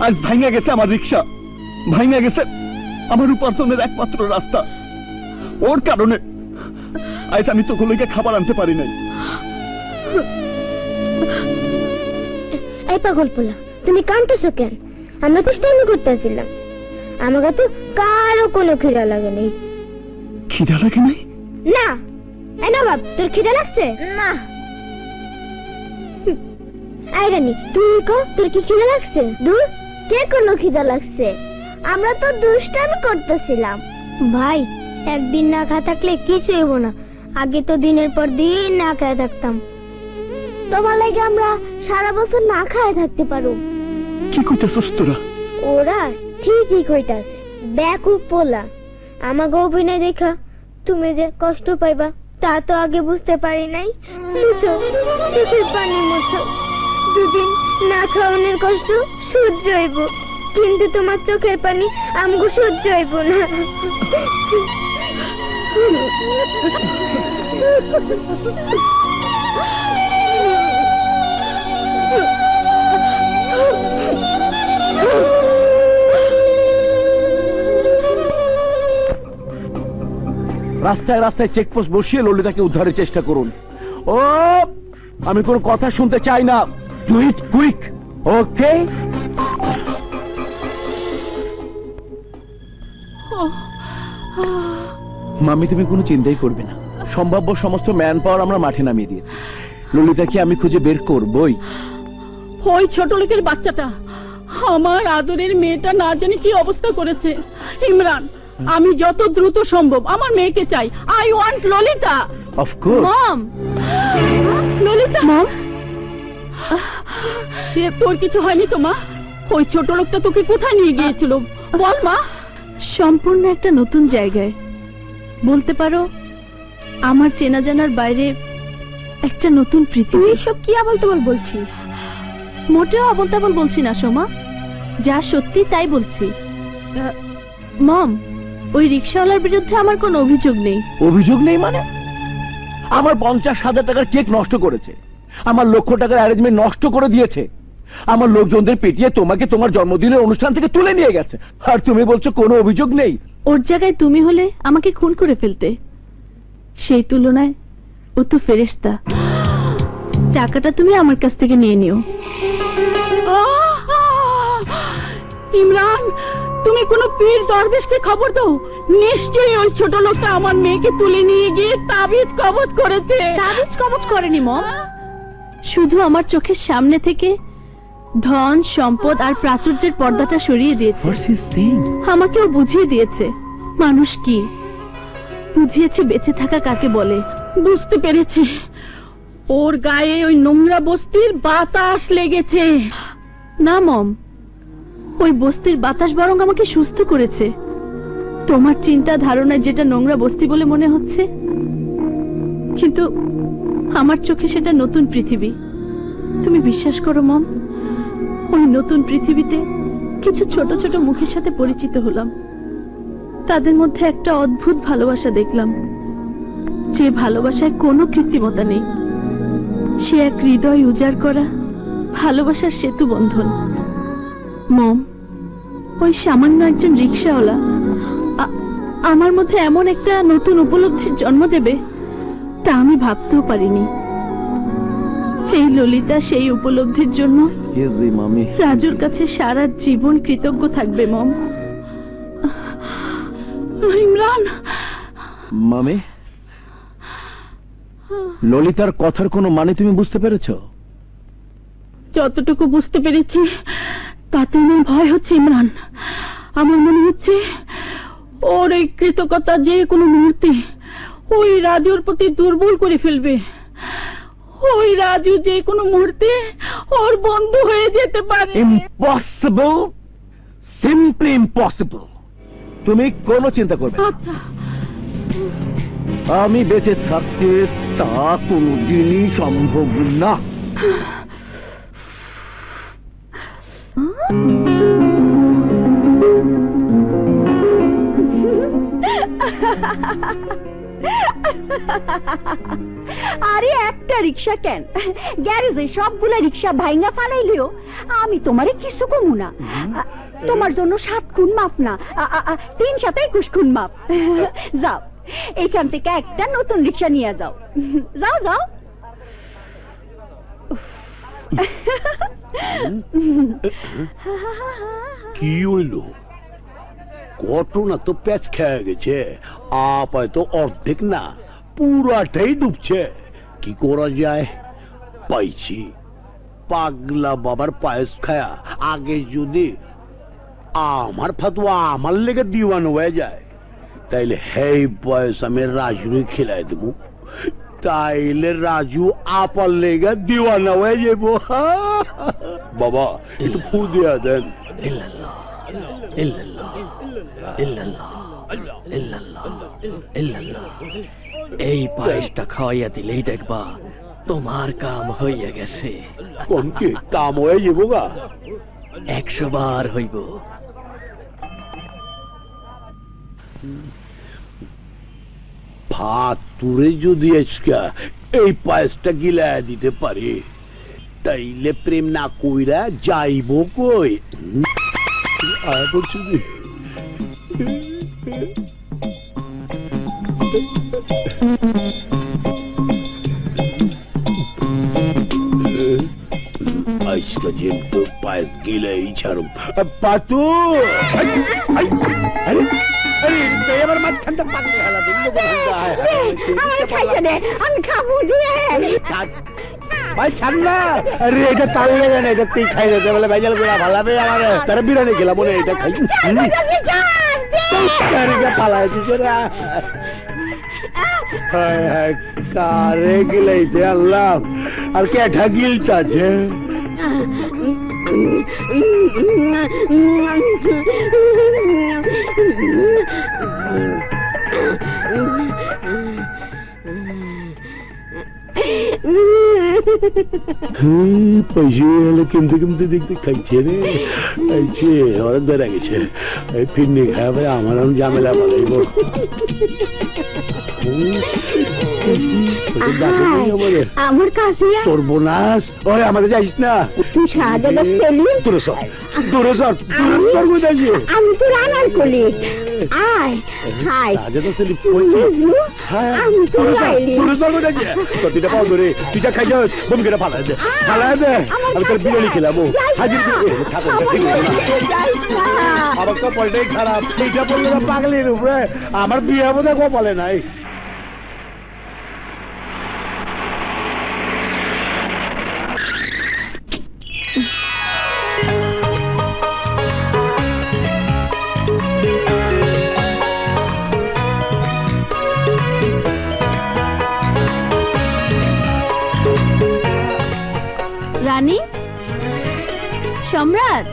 আজ ভাঙা গেছে আমার রিক্সা, ভাঙা গেছে আমার উপার্জনের একমাত্র রাস্তা। ওর কারণে আজ আমি তো গুলোকে খাবার আনতে পারি নাই। এই পাগল পোলা, তুমি কাঁদতেছো কেন? আমরা তো স্ট্যান্ড করতেছিলাম, আমাকে তো কারো কোনো খিদা লাগে নাই। খিদা লাগে নাই? না। এই নবাব, তোর খিদা লাগছে? না। এই রানী, তুই কো তোর কি খিদা লাগছে? দূর, কে কোনো খিদা লাগছে? আমরা তো দুষ্টামি করতেছিলাম। ভাই, একদিন না খাওয়া থাকলে কিছুই হবো না। আগে তো দিনের পর দিন না খাওয়া থাকতাম, তোমার লাগে আমরা সারা বছর না খাওয়া থাকতে পারো। কি কইতাছস তোরা? ওরা ঠিকই কইতাছে। বেকুব পোলা, আমাকে অভিনয় দেখা তুমি যে কষ্ট পাইবা তা তো আগে বুঝতে পারি নাই। মুছো, চোখের পানি মুছো। দুদিন না খাওয়ানোর কষ্ট সহ্য হইব, কিন্তু তোমার চোখের পানি আমগো সহ্য হইব না। রাস্তায় রাস্তায় চেকপোস্ট বসিয়ে ললিতাকে উদ্ধারের চেষ্টা করুন। ও, আমি কোনো কথা শুনতে চাই না। Do it quick, okay? Mummy, তুমি কোনো চিন্তাই করবে না। সম্ভাব্য সমস্ত ম্যান পাওয়ার আমরা মাঠে নামিয়ে দিয়েছি। ললিতাকে আমি খুঁজে বের করবই। ওই ছোট লোকের বাচ্চাটা আমার আদরের মেয়েটা না জানি কি অবস্থা করেছে। ইমরান, আমি যত দ্রুত সম্ভব আমার মেয়েকে চাই। I want Lalita. Of course. Mom, Lalita. Mom, তোর কিছু হয়নি তো মা? ওই ছোট লোকটা তোকে কোথায় নিয়ে গিয়েছিল বল মা? সম্পূর্ণ একটা নতুন জায়গায়, বলতে পারো আমার চেনা জানার বাইরে একটা নতুন পৃথিবী। তুই সব কি আবল তাবল বলছিস? মোটেও আবল তাবল বলছি না সোমা, যা সত্যি তাই বলছি। মম, ওই রিকশাওয়ালার বিরুদ্ধে আমার কোনো অভিযোগ নেই। অভিযোগ নেই মানে? আমার 50,000 টাকার চেক নষ্ট করেছে, আমার 1 লক্ষ টাকার অ্যারেঞ্জমেন্ট নষ্ট করে দিয়েছে, আমার লোকজনদের পেটিয়ে তোমাকে তোমার জন্মদিনের অনুষ্ঠান থেকে তুলে নিয়ে গেছে, আর তুমি বলছো কোনো অভিযোগ নেই? ওর জায়গায় তুমি হলে আমাকে খুন করে ফেলতে। সেই তুলনায় ও তো ফেরেশতা। টাকাটা তুমি আমার কাছ থেকে নিয়ে নিও। ইমরান, তুমি কোনো পীর দরবেশকে খবর দাও। নিশ্চয়ই ওই ছোট লোকটা আমার মেয়েকে তুলে নিয়ে গিয়ে তাবিজ কবজ করেছে। তাবিজ কবজ করেনি মম, শুধু আমার চোখের সামনে থেকে ধন সম্পদ আর প্রাচুর্যের পর্দাটা সরিয়ে দিয়েছে। আমাকেও বুঝিয়ে দিয়েছে মানুষ কি, বুঝিয়েছে বেঁচে থাকা কাকে বলে। বুঝতে পেরেছি, ওর গায়ে ওই নোংরা বস্তির বাতাস লেগেছে। না মম, ওই বস্তির বাতাস বরং আমাকে সুস্থ করেছে। তোমার চিন্তা ধারণায় যেটা নোংরা বস্তি বলে মনে হচ্ছে, কিন্তু আমার চোখে সেটা নতুন পৃথিবী। তুমি বিশ্বাস করো মম, ওই নতুন পৃথিবীতে কিছু ছোট ছোট মুখের সাথে পরিচিত হলাম। তাদের মধ্যে একটা অদ্ভুত ভালোবাসা দেখলাম, যে ভালোবাসায় কোনো কৃত্রিমতা নেই। সে এক হৃদয় উজাড় করা ভালোবাসার সেতু বন্ধন। মম, ওই সামান্য একজন রিকশাওয়ালা আমার মধ্যে এমন একটা নতুন উপলব্ধির জন্ম দেবে তা আমি ভাবতেও পারিনি। এই ললিতা সেই উপলব্ধির জন্য রাজুর কাছে সারা জীবন কৃতজ্ঞ থাকবে মম। ইমরান। মামি, ললিতার কথার কোনো মানে তুমি বুঝতে পেরেছো? যতটুকু বুঝতে পেরেছি তাতে আমার ভয় হচ্ছে ইমরান। আমার মনে হচ্ছে ওর এই কৃতজ্ঞতা যে কোনো মুহূর্তে ওই রাজুর প্রতি দুর্বল করে ফেলবে। ওই রাজু যে কোনো মুহূর্তে ওর বন্ধু হয়ে যেতে পারে। Impossible, simply impossible. তুমি কোনো চিন্তা করবে না। আচ্ছা, আমি বেঁচে থাকতে তা কোনোদিনই সম্ভব না। আরে একটা রিক্সা কেন, গ্যারেজে সবগুলা রিক্সা ভাইঙ্গা ফালাইলেও আমি তোমারে কিছু কমু না। তোমার জন্য 7 গুণ মাপ না, 3 7 21 গুণ মাপ। যাও এইখান থেকে একটা নতুন রিক্সা নিয়ে যাও, যাও যাও। কি হইল? ঘটনা তো প্যাচ খেয়ে গেছে, আপায় তো অর্ধেক না পুরাটাই ডুবছে। কি করা যায়? পাইছি, পাগলা বাবার পায়েস খায়া আগে যদি আমার ফাতুয়া আমার লেগে দিওয়ান হয়ে যায়, তাইলে হেই পায়েস আমি রাজুরে খেলাই দেবো, তাইলে রাজু আপার লেগে দিওয়ানা হয়ে যাবো। বাবা একটু ফু দিয়া দেন। এই পায়েসটা খাওয়াইয়া দিলেই দেখবা তোমার কাম হইয়া গেছে। কোন কি কাম হয়ে যাবো গা? 100 বার হইব। ফাতুরে যদি আজকা এই পায়েসটা গিলায়া দিতে পারে, তাইলে প্রেম না কইরা যাইব কই? আয় বলছি আজকা যেহেতু পায়েস গিলাই ছাড়ব। পাতু এবার মাঝখানটা পাকলে হেলা দিল। আমি খাবো দিয়ে ভাই ছাড় না। আরে এটা তাহলে না, এটা তুই খাই যেতে বলে ভাইজাল গুলা ভালাবে আমার তারা বিরিয়ানি খেলাম মনে এটা খাই পালাই দিছে রা। কারে গিলাইতে আল্লাহ আর কে ঠাগিলতাছে। কেমতে কেমতে দেখতে খাইছে রে, খাইছে ওরা ধরে গেছে। এই ফিরনি খাবে আমার ঝামেলা বাড়াইব। আমার কাছে তোর বোনাস ওই আমাদের যাইস না। তুই শাহজাদা সেলিম, আমি তো রানার কলি। আয় হায় শাহজাদা সেলিম আমি তো লাইলি। প্রতিটা পাও ধরে তুই যা খাই যাস ভূমিকাটা ফালাই দে, ফালাই দে। আমি তোর বিরিয়ানি খেলাম হাজির আমার কপালটাই খারাপ। এইটা বললো না পাগলের উপরে আমার বিয়ে বোধ হয় কপালে নাই। রানী, সম্রাট,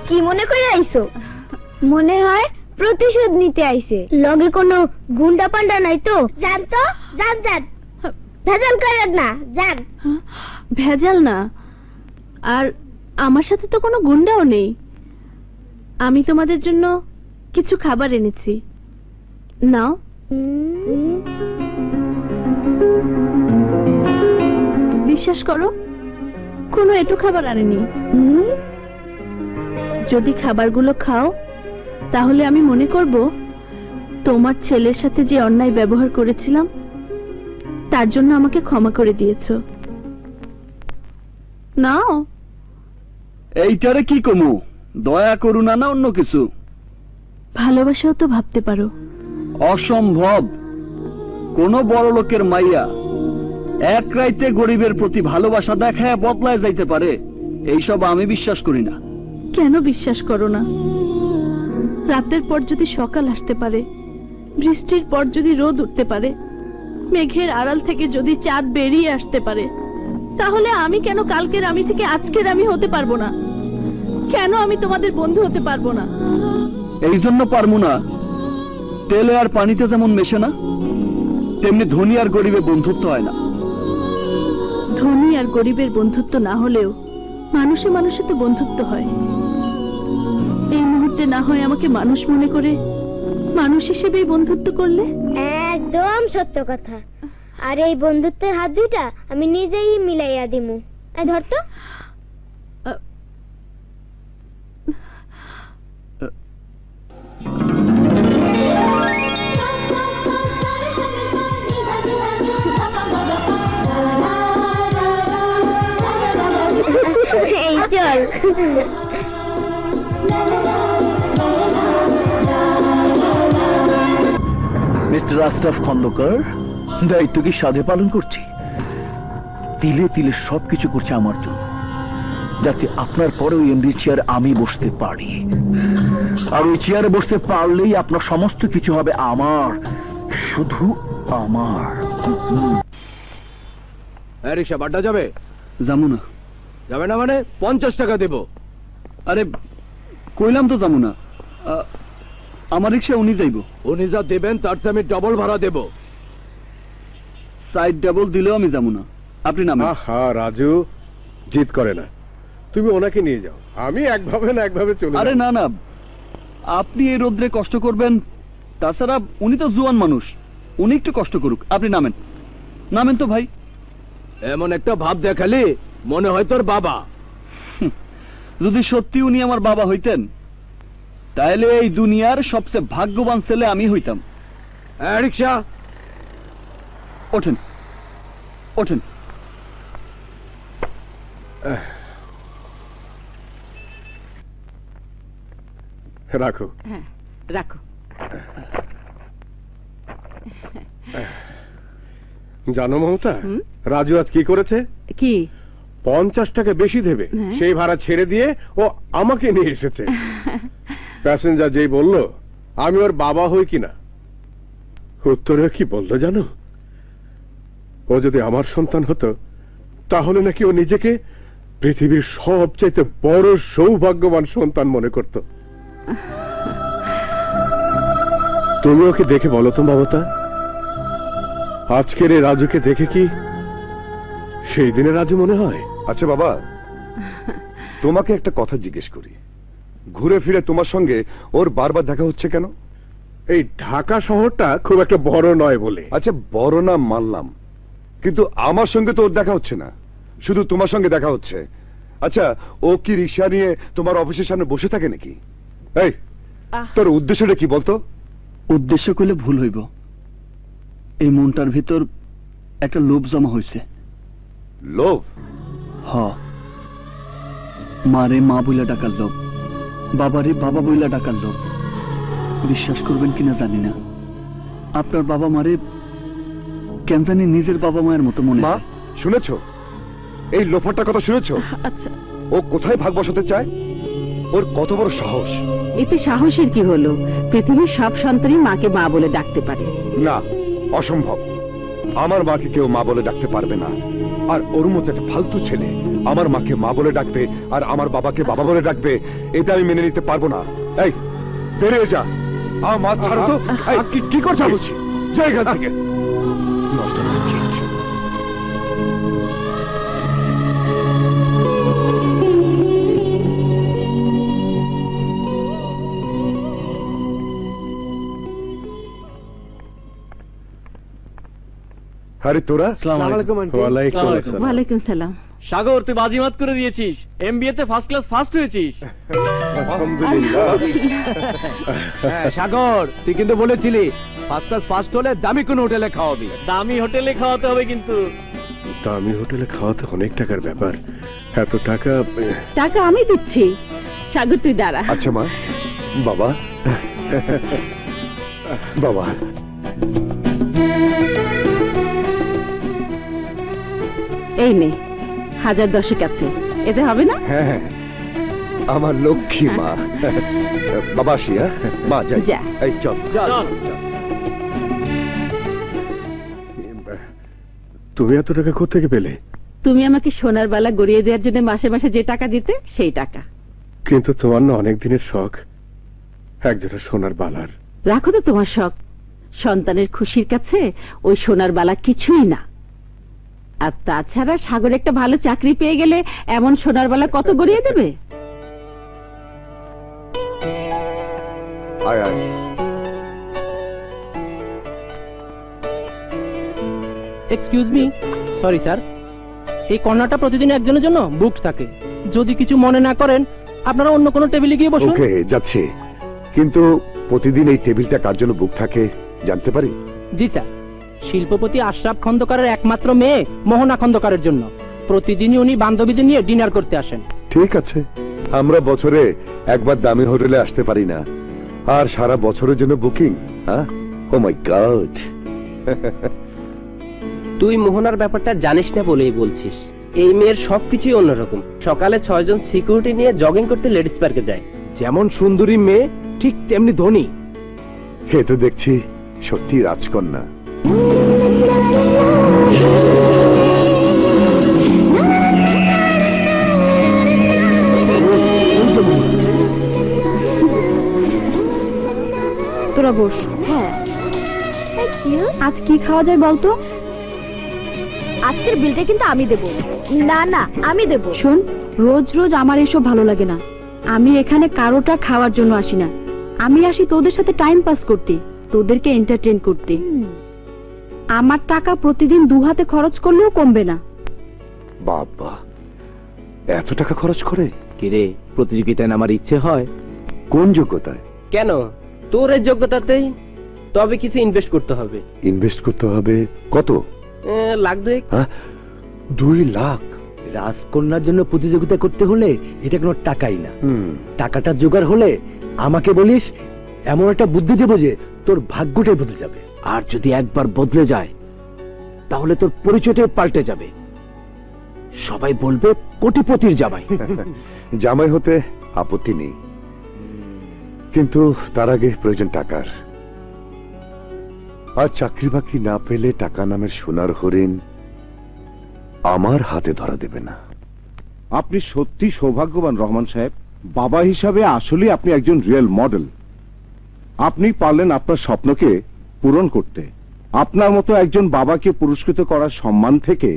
কি মনে করে আইছো? মনে হয় প্রতিশোধ নিতে আইছে। লগে কোনো গুন্ডা পান্ডা নাই তো? জান তো, জান জান, ভেজাল করেন না, জান। ভেজাল না, আর আমার সাথে তো কোনো গুন্ডাও নেই। আমি তোমাদের জন্য কিছু খাবার এনেছি, নাও। বিশ্বাস করো, কোনো এটু খাবার আনেনি। যদি খাবারগুলো খাও তাহলে আমি মনে করব তোমার ছেলের সাথে যে অন্যায় ব্যবহার করেছিলাম তার জন্য আমাকে ক্ষমা করে দিয়েছো। নাও। এইটারে কি কমু? দয়া করুণা না অন্য কিছু? ভালোবাসাও তো ভাবতে পারো। অসম্ভব। কোন বড় লোকের মাইয়া এক রাইতে গরিবের প্রতি ভালোবাসা দেখায় বদলায় যাইতে পারে, এইসব আমি বিশ্বাস করি না। কেন বিশ্বাস করো না? রাতের পর যদি সকাল আসতে পারে, বৃষ্টির পর যদি রোদ উঠতে পারে, মেঘের আড়াল থেকে যদি চাঁদ বেরিয়ে আসতে পারে, তাহলে আমি কেন কালকের আমি থেকে আজকের আমি হতে পারবো না? কেন আমি তোমাদের বন্ধু হতে পারবো না? এই জন্য পারবো না, তেলে আর পানিতে যেমন মেশে না, তেমনি ধনী আর গরিবের বন্ধুত্ব হয় না। ধনী আর গরিবের বন্ধুত্ব না হলেও মানুষে মানুষে তো বন্ধুত্ব হয়। এই মুহূর্তে না হয় আমাকে মানুষ মনে করে মানুষ হিসেবেই বন্ধুত্ব করলে? একদম সত্য কথা। আর এই বন্ধুত্বের হাত দুইটা আমি নিজেই মিলাইয়া দিমু। ধর তো। এই চল। মিস্টার আশরাফ খন্দকার, দায়িত্ব কি সাধে পালন করছি? তিলে তিলে সবকিছু করছে আমার জন্য, যাতে আপনার পরে ওই এমডি চেয়ার আমি বসতে পারি। আর ওই চেয়ারে বসতে পারলেই আপনার সমস্ত কিছু হবে আমার, শুধু আমার। রিক্সা বাড্ডা যাবে? যাবো না। যাবে না মানে? 50 টাকা দেব। আরে কইলাম তো যাবো না। আমার রিক্সা উনি যাইব। উনি যা দেবেন তার চেয়ে আমি ডবল ভাড়া দেব। সাইড ডাবল দিলেও আমি যাবো না। আপনি নামেন। আহা রাজু, জিদ করে না, তুমি ওনাকে নিয়ে যাও, আমি একভাবে না একভাবে চলে আরে যাব। না না, আপনি এই রোদ্রে কষ্ট করবেন, তাছাড়া উনি তো জুয়ান মানুষ, উনি একটু কষ্ট করুক। আপনি নামেন, নামেন তো ভাই। এমন একটা ভাব দেখালি মনে হয় তোর বাবা। যদি সত্যি উনি আমার বাবা হইতেন, তাহলে এই দুনিয়ার সবচেয়ে ভাগ্যবান ছেলে আমি হইতাম। রিক্সা ওঠেন, ওঠেন। রাখো। হ্যাঁ রাখো। জানো মমতা, হুম? রাজু আজ কি করেছে? কি? 50 টাকা বেশি দেবে, হ্যাঁ। সেই ভাড়া ছেড়ে দিয়ে ও আমাকে নিয়ে এসেছে। প্যাসেঞ্জার যেই বলল আমি ওর বাবা হই কিনা, উত্তরে কি বললো জানো? ও যদি আমার সন্তান হতো তাহলে নাকি ও নিজেকে পৃথিবীর সবচাইতে বড় সৌভাগ্যবান সন্তান মনে করত। তুমি ওকে দেখে বলো তো মমতা, আজকের এই রাজুকে দেখে কি সেই দিনে রাজু মনে হয়? আচ্ছা বাবা, তোমাকে একটা কথা জিজ্ঞেস করি, ঘুরে ফিরে তোমার সঙ্গে ওর বারবার দেখা হচ্ছে কেন? এই ঢাকা শহরটা খুব একটা বড় নয় বলে। আচ্ছা বড় না মানলাম, কিন্তু আমার সঙ্গে তো ওর দেখা হচ্ছে না, শুধু তোমার সঙ্গে দেখা হচ্ছে। আচ্ছা ও কি রিক্সা নিয়ে তোমার অফিসের সামনে বসে থাকে নাকি? এই তোর উদ্দেশ্যটা কি বলতো? উদ্দেশ্য করলে ভুল হইব। এই মনটার ভিতর একটা লোভ জমা হয়েছে। লোভ? হ, মারে মা বইলা ডাকার লোভ, বাবারে বাবা বইলা ডাকার লোভ। বিশ্বাস করবেন কিনা জানি না, আপনার বাবা মারে কেন জানি নিজের বাবা মায়ের মতো মনে মা হয়। শুনেছো এই লোফারটার কথা? শুনেছো আচ্ছা, ও কোথায় ভাগ বসাতে চায়? ওর কত বড় সাহস! এতে সাহসের কি হলো? পৃথিবীর সব সন্তানই মাকে মা বলে ডাকতে পারে। না, অসম্ভব। আমার মাকে কেউ মা বলে ডাকতে পারবে না। আর ওর মতো একটা ফালতু ছেলে আমার মাকে মা বলে ডাকবে আর আমার বাবাকে বাবা বলে ডাকবে, এটা আমি মেনে নিতে পারবো না। এই বেরিয়ে যা, আমার মা ছাড়ো তো। এই, কি করছো বলছি? যাই এখান থেকে। নর্দমার কীট। আরে তোরা? ওয়ালাইকুম আসসালাম। ওয়ালাইকুম সালাম। সাগর, তুই বাজিমাত করে দিয়েছিস, এমবিএ তে ফার্স্ট ক্লাস ফার্স্ট হয়েছিস। আলহামদুলিল্লাহ। হ্যাঁ সাগর, তুই কিন্তু বলেছিলি ফার্স্ট ক্লাস ফার্স্ট হলে দামি কোনো হোটেলে খাওয়াবি। দামি হোটেলে খাওয়াতে হবে কিন্তু। দামি হোটেলে খাওয়াতে অনেক টাকার ব্যাপার, এত টাকা। টাকা আমি দিচ্ছি। সাগর তুই দাঁড়া। আচ্ছা মা, বাবা, বাবা, এই নে 1010 আছে, এতে হবে না? হ্যাঁ আমার লক্ষ্মী মা। বাবা আসি। হ্যাঁ মা, যাই। যা। এই চল। তুমি এত টাকা কোত্থেকে পেলে? তুমি আমাকে সোনার বালা গড়িয়ে দেওয়ার জন্য মাসে মাসে যে টাকা দিতে, সেই টাকা। কিন্তু তোমার না অনেক দিনের শখ একজোড়া সোনার বালার। রাখো তো তোমার শখ, সন্তানের খুশির কাছে ওই সোনার বালা কিছুই না। আর তাছাড়া সাগর একটা ভালো চাকরি পেয়ে গেলে এমন সোনার বালা কত গড়িয়ে দেবে। এক্সকিউজ মি, সরি স্যার, এই কর্নারটা প্রতিদিন একজনের জন্য বুকড থাকে। যদি কিছু মনে না করেন আপনারা অন্য কোনো টেবিলে গিয়ে বসুন। ওকে, যাচ্ছি। কিন্তু প্রতিদিন এই টেবিলটা কার জন্য বুক থাকে জানতে পারি? জি স্যার, শিল্পপতি আশরাফ খন্দকারের একমাত্র মেয়ে মোহনা খন্দকারের জন্য। প্রতিদিনই উনি বান্ধবীদের নিয়ে ডিনার করতে আসেন। ঠিক আছে, আমরা বছরে একবার দামি হোটেলে আসতে পারি না, আর সারা বছরের জন্য বুকিং? ও মাই গড! তুই মোহনার ব্যাপারটা জানিস না বলেই বলছিস। এই মেয়ের সবকিছুই অন্যরকম। সকালে 6 জন সিকিউরিটি নিয়ে জগিং করতে লেডিস পার্কে যায়। যেমন সুন্দরী মেয়ে ঠিক তেমনি ধনী। হে তো দেখছি সত্যি রাজকন্যা। তোরা বস। হ্যাঁ, আজ কি খাওয়া যায় বলতো? আজকের বিলটা কিন্তু আমি দেব। না না, আমি দেব। শোন, রোজ রোজ আমার এসব ভালো লাগে না। আমি এখানে কারোটা খাওয়ার জন্য আসি না। আমি আসি তোদের সাথে টাইম পাস করতে, তোদেরকে এন্টারটেইন করতে। আমার টাকা প্রতিদিন 2 হাতে খরচ করলেও কমবে না। বাবা, এত টাকা খরচ করে? কিরে, প্রতিযোগিতায় আমার ইচ্ছে হয়। কোন যোগ্যতায়? কেন, তোর এই যোগ্যতাতেই। তবে কিছু ইনভেস্ট করতে হবে। ইনভেস্ট করতে হবে? কত? লাখ 2। 2 লাখ? রাজকন্যার জন্য প্রতিযোগিতা করতে হলে এটা কোনো টাকাই না। টাকাটা জোগাড় হলে আমাকে বলিস, এমন একটা বুদ্ধি দেবো যে তোর ভাগ্যটাই বদলে যাবে। আর যদি একবার বদলে যায় তাহলে তোর পরিচয়টাই পাল্টে যাবে। সবাই বলবে কোটিপতির জামাই। জামাই হতে আপত্তি নেই, কিন্তু তার আগে প্রয়োজন টাকার। আর চাকরি বাকরি না পেলে টাকা নামের সোনার হরিণ আমার হাতে ধরা দেবে না। আপনি সত্যি সৌভাগ্যবান রহমান সাহেব। বাবা হিসাবে আসলে আপনি একজন রিয়েল মডেল। আপনি পারলেন আপনার স্বপ্নকে পূরণ করতে। আপনার মতো একজন বাবাকে পুরস্কৃত করার সম্মান থেকে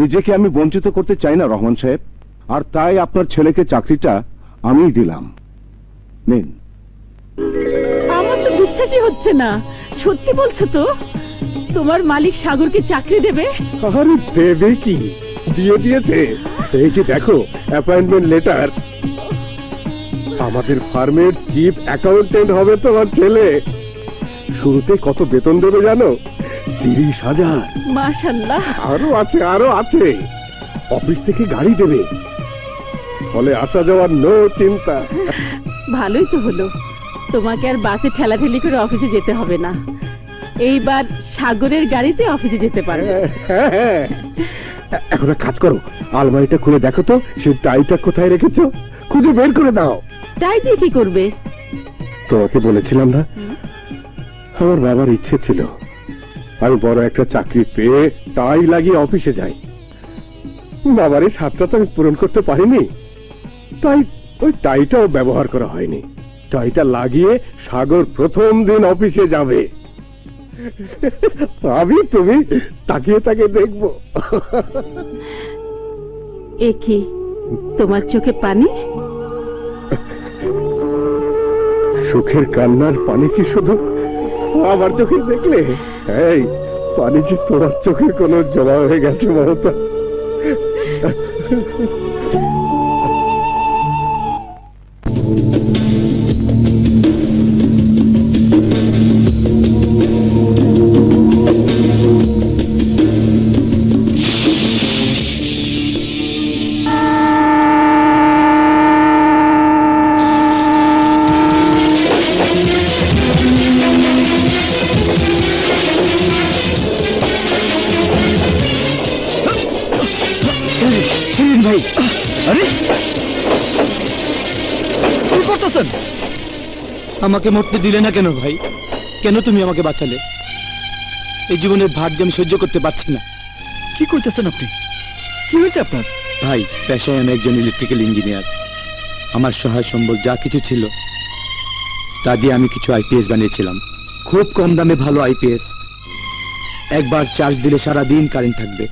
নিজেকে আমি বঞ্চিত করতে চাই না রহমান সাহেব। আর তাই আপনার ছেলেকে চাকরিটা আমিই দিলাম। নিন। আমার তো বিশ্বাসই হচ্ছে না। সত্যি বলছো তো? তোমার মালিক সাগরকে চাকরি দেবে? আরে দেবে কি, দিয়ে দিয়েছে। এই যে দেখো, অ্যাপয়েন্টমেন্ট লেটার। আমাদের ফার্মের চিফ অ্যাকাউন্টেন্ট হবে তোমার ছেলে। শুরুতে কত বেতন দেবে জানো? 30,000। মাশাআল্লাহ। আরো আছে। অফিস থেকে গাড়ি দেবে, ফলে আসা যাওয়ার নো চিন্তা। ভালোই তো হলো, তোমাকে আর বাসে ঠেলাঠেলি করে অফিসে যেতে হবে না। এইবার সাগরের গাড়িতে অফিসে যেতে পারবে। হ্যাঁ, এখন এক কাজ করো, আলমারিটা খুলে দেখো তো সেই টাইটা কোথায় রেখেছো। খুঁজে বের করে দাও। তাই দিয়ে কি করবে? তোমাকে বলেছিলাম না, আমার বাবার ইচ্ছে ছিল আমি বড় একটা চাকরি পেয়ে টাই লাগিয়ে অফিসে যাই। বাবার এই সাতটা তো আমি পূরণ করতে পারিনি, তাই ওই টাইটাও ব্যবহার করা হয়নি। টাইটা লাগিয়ে সাগর প্রথম দিন অফিসে যাবে, আমি তুমি তাকিয়ে তাকিয়ে দেখবো। এ কি, তোমার চোখে পানি? সুখের কান্নার পানি কি শুধু আমার চোখে দেখলে? এই পানি যে তোমার চোখে কোনো জমা হয়ে গেছে মমতা। ভাই, আরে কি করতেছেন? আমাকে মরতে দিলে না কেন ভাই? কেন তুমি আমাকে বাঁচালে? এই জীবনের ভার যে আমি সহ্য করতে পারছি না। কি করতেছেন আপনি? কি হয়েছে আপনার? ভাই, পেশায় আমি একজন ইলেকট্রিক্যাল ইঞ্জিনিয়ার। আমার সহায় সম্বল যা কিছু ছিল তা দিয়ে আমি কিছু আইপিএস বানিয়েছিলাম। খুব কম দামে ভালো আইপিএস। একবার চার্জ দিলে সারা দিন কারেন্ট থাকবে,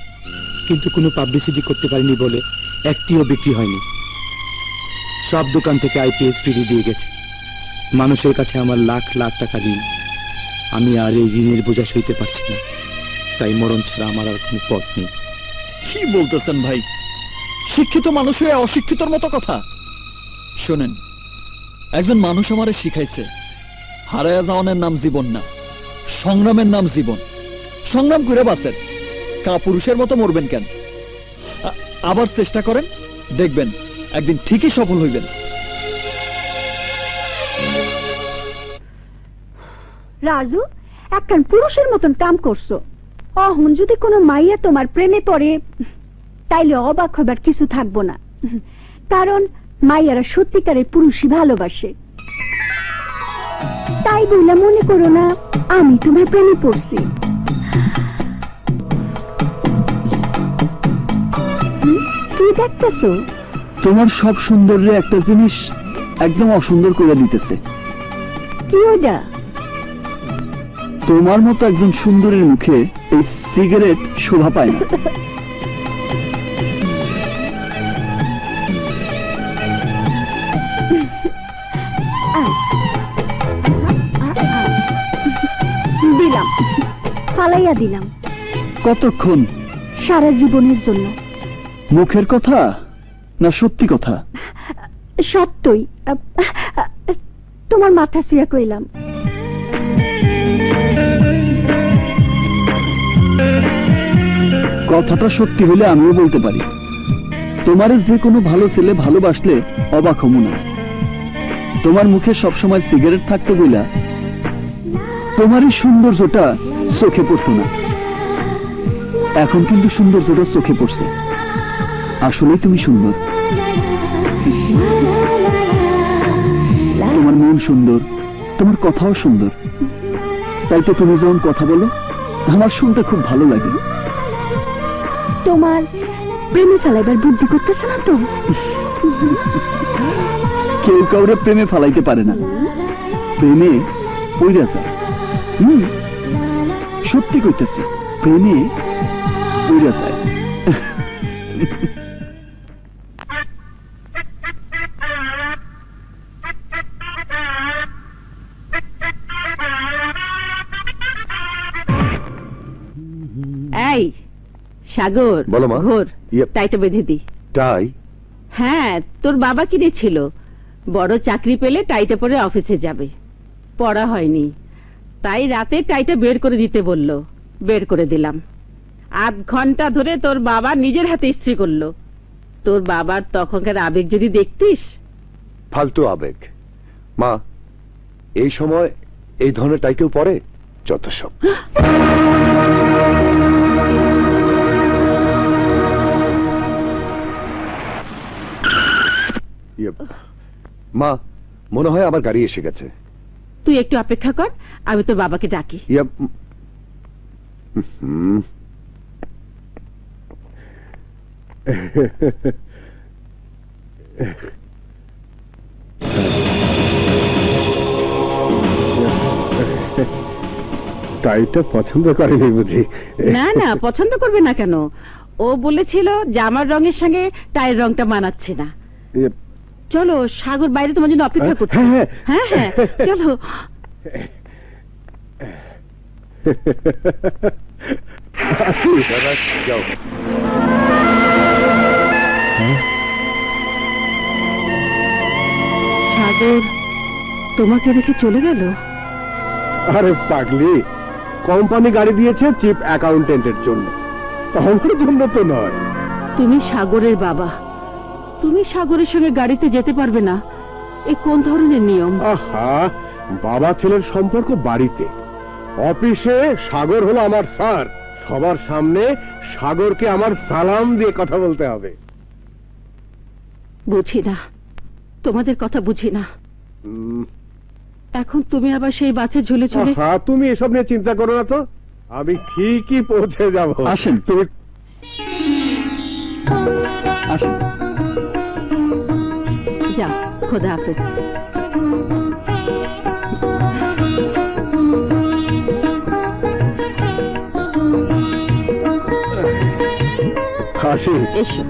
কিন্তু কোনো পাবলিসিটি করতে পারিনি বলে একটিও বিক্রি হয়নি। সব দোকান থেকে আইপিএস ফ্রি দিয়ে গেছে। মানুষের কাছে আমার লাখ লাখ টাকা ঋণ। আমি আর এই ঋণের বোঝা সইতে পারছি না। তাই মরণ ছাড়া আমার আর কোনো পথ নেই। কি বলতেছেন ভাই? শিক্ষিত মানুষ হয়ে অশিক্ষিতর মতো কথা। শোনেন, একজন মানুষ আমারে শিখাইছে হারায়া যাওয়ানের নাম জীবন না, সংগ্রামের নাম জীবন। সংগ্রাম করে বাঁচেন, কাপুরুষের মতো মরবেন কেন? আবার চেষ্টা করেন, দেখবেন একদিন ঠিকই সফল হইবেন। রাজু, একখান পুরুষের মতন কাম করছো। অহন যদি কোনো মাইয়া তোমার প্রেমে পড়ে, তাইলে অবাক হবার কিছু থাকবো না, কারণ মাইয়ারা সত্যিকারের পুরুষই ভালোবাসে। তাই বলে মনে করো না আমি তোমার প্রেমে পড়ছি। কি দেখতেছো? তোমার সব সৌন্দর্যে একটা জিনিস একদম অসুন্দর করে দিতেছে। কি ওটা? তোমার মতো একজন সুন্দরীর মুখে এই সিগারেট শোভা পায় না। দিলাম, ফালাইয়া দিলাম। কতক্ষণ? সারা জীবনের জন্য। মুখের কথা না সত্যি কথা? সত্যই। তোমার মাথা শুয়ে কইলাম। কথাটা সত্যি হলে আমিও বলতে পারি, তোমার যে কোনো ভালো ছেলে ভালোবাসলে অবাক হবো না। তোমার মুখে সবসময় সিগারেট থাকতো বইলা তোমারই সৌন্দর্যটা চোখে পড়তো না। এখন কিন্তু সৌন্দর্যটা চোখে পড়ছে। আসলেই তুমি সুন্দর। তোমার মন সুন্দর, তোমার কথাও সুন্দর। তাই তো তুমি যখন কথা বলো আমার শুনতে খুব ভালো লাগে। তোমার প্রেমে ফেলাইবার বুদ্ধি করতেছে না তো? কেউ কাউরে প্রেমে ফেলাইতে পারে না, প্রেমে পইরা যায়। সত্যি কইতেছি, প্রেমে পইরা যায়। এই সাগর, বলো মা। ঘোর টাইটা বেঁধে দি। তাই? হ্যাঁ, তোর বাবা কিনেছিল, বড় চাকরি পেলে টাইটা পরে অফিসে যাবে। পড়া হয়নি, তাই রাতে টাইটা বের করে দিতে বলল, বের করে দিলাম। আধ ঘন্টা ধরে তোর বাবা নিজের হাতে ইস্ত্রি করলো। তোর বাবার তখনকার আবেগ যদি দেখতিস। ফালতু আবেগ। মা, এই সময় এই ধরনের টাই কেউ পরে? যত সব। মা, মনে হয় আমার গাড়ি এসে গেছে। তুই একটু অপেক্ষা কর, আমি তোর বাবাকে ডাকি। টাইটা পছন্দ করেনি বুঝি? না না, পছন্দ করবে না কেন? ও বলেছিল জামার রঙের সঙ্গে টাইয়ের রংটা মানাচ্ছে না। চলো, সাগর বাইরে তোমার জন্য অপেক্ষা করছে। হ্যাঁ হ্যাঁ, চলো। যাও। সাগর তোমাকে রেখে চলে গেল? আরে পাগলি, কোম্পানি গাড়ি দিয়েছে চিফ অ্যাকাউন্টেন্টের জন্য, আমার জন্য তো নয়। তুমি সাগরের বাবা, তুমি সাগরের সঙ্গে গাড়িতে যেতে পারবে না? এ কোন ধরনের নিয়ম? আহা, বাবা ছেলের সম্পর্ক বাড়িতে, অফিসে সাগর হলো আমার স্যার। সবার সামনে সাগরকে আমার সালাম দিয়ে কথা বলতে হবে। বুঝি না, তোমাদের কথা বুঝি না। এখন তুমি আবার সেই বাসে ঝুলে চলে। হ্যাঁ, তুমি এসব নিয়ে চিন্তা করো না তো, আমি ঠিকই পৌঁছে যাব। আসেন তুমি। আসেন। যাও, খোদা হাফেজ। আসি। এসো।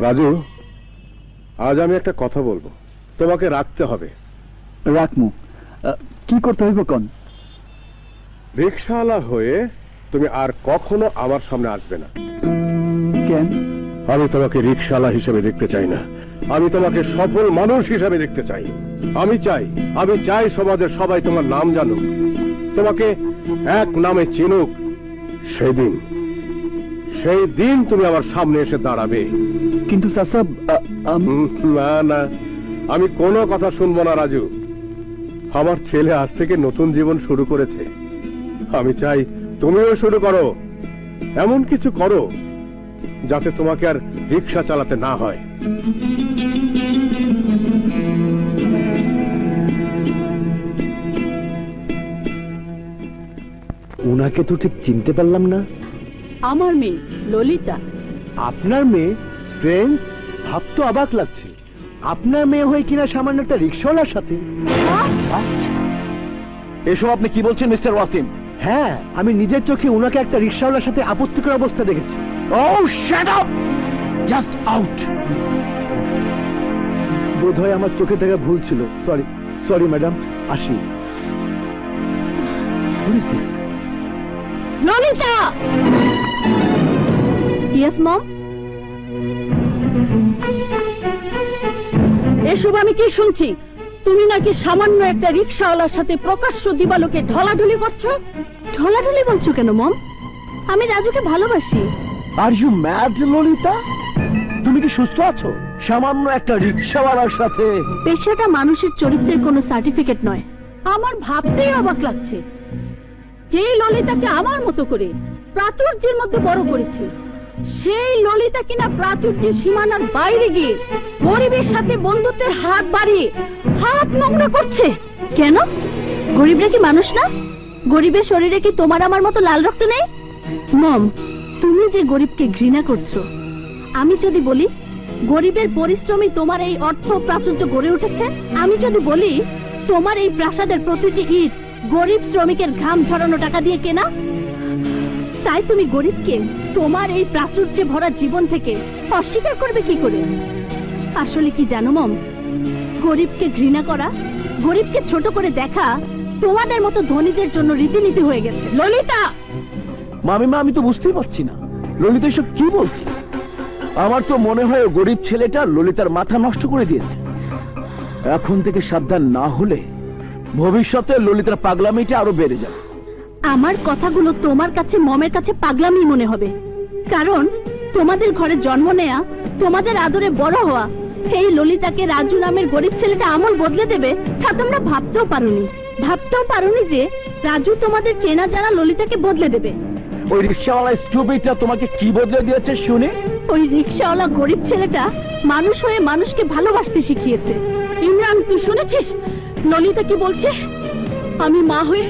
রাজু, আজ আমি একটা কথা বলবো, তোমাকে রাখতে হবে। রাখমু। কি করতে হইব কোন? রিকশাওয়ালা হয়ে তুমি আর কখনো আমার সামনে আসবে না। কেন? আমি তোমাকে রিকশাওয়ালা হিসেবে দেখতে চাই না, আমি তোমাকে সফল মানুষ হিসেবে দেখতে চাই। আমি চাই সমাজের সবাই তোমার নাম জানুক, তোমাকে এক নামে চিনুক। সেই দিন তুমি আমার সামনে এসে দাঁড়াবে। কিন্তু চাচা, না না, আমি কোনো কথা শুনবো না রাজু। আমার ছেলে আজ থেকে নতুন জীবন শুরু করেছে, আমি চাই তুমিও শুরু করো। এমন কিছু করো যাতে তোমাকে আর রিকশা চালাতে না হয়। উনাকে তো ঠিক চিনতে পারলাম না। আমার মেয়ে ললিতা। আপনার মেয়ে? স্ট্রেঞ্জ, ভাবতে অবাক লাগছে। আপনার মেয়ে হয়ে কিনা সামান্য একটা রিকশাওয়ালার সাথে। এসব আপনি কি বলছেন মিস্টার ওয়াসিম? হ্যাঁ, আমি নিজের চোখে উনাকে একটা রিকশাওয়ালার সাথে আপত্তিকর অবস্থা দেখেছি। Oh, shut up! Just out! বোধহয় আমার চোখে দেখা ভুল ছিল। সরি ম্যাডাম, আসি। What is this? Lalita! Yes, mom? এসব আমি কি শুনছি? তুমি নাকি সামান্য একটা রিকশাওয়ালার সাথে প্রকাশ্য দিবালোকে ঢলাঢলি করছো? ঢলাঢলি বলছো কেন মম? আমি রাজুকে ভালোবাসি। Are you mad Lalita? তুমি কি সুস্থ আছো? সামান্য একটা রিকশাওয়ালার সাথে? পেশাটা মানুষের চরিত্রের কোনো সার্টিফিকেট নয়। আমার ভাবতেই অবাক লাগছে, যে ললিতাকে আমার মতো করে প্রাচুর্যের মধ্যে বড় করেছে, সেই ললিতা কিনা প্রাচুর্যের সীমানার বাইরে গিয়ে গরিবের সাথে বন্ধুত্বের হাত বাড়িয়ে হাত নোংরা করছে। কেন? গরিবরা কি মানুষ না? গরিবের শরীরে কি তোমার আমার মতো লাল রক্ত নেই? মম, তুমি যে গরিবকে ঘৃণা করছো, আমি যদি বলি গরিবের পরিশ্রমী তোমার এই অর্থ প্রাচুর্য গড়ে উঠেছে, আমি যদি বলি তোমার এই প্রাসাদের প্রতিটি ইট গরিব শ্রমিকের ঘাম ঝরানো টাকা দিয়ে কেনা, তাই তুমি গরিবকে তোমার এই প্রাচুর্যে ভরা জীবন থেকে অস্বীকার করবে কি করে? আসলে কি জানো মম, গরিবকে ঘৃণা করা, গরিবকে ছোট করে দেখা তোমাদের মতো ধনীদের জন্য রীতিনীতি হয়ে গেছে। ললিতা! মামিমা, আমি তো বুঝতেই পারছি না ললিতা এসব কি বলছে। আমার তো মনে হয় গরিব ছেলেটা ললিতার মাথা নষ্ট করে দিয়েছে। এখন থেকে সাবধান না হলে ভবিষ্যতে ললিতার পাগলামিটা আরো বেড়ে যাবে। আমার কথাগুলো তোমার কাছে মমের কাছে পাগলামি মনে হবে, কারণ তোমাদের ঘরে জন্ম নেয়া, তোমাদের আদরে বড় হওয়া এই ললিতাকে রাজু নামের গরিব ছেলেটা আমল বদলে দেবে তা তোমরা ভাবতেও পারোনি যে রাজু তোমাদের চেনা জানা ললিতাকে বদলে দেবে। ওই রিকশাওয়ালা স্টুপিডটা তোমাকে কি বদলে দিয়েছে শুনে? ওই রিকশাওয়ালা গরিব ছেলেটা মানুষ হয়ে মানুষকে ভালোবাসতে শিখিয়েছে। ইমরান, তুই শুনেছিস ললিতা কি বলছে? আমি মা হয়ে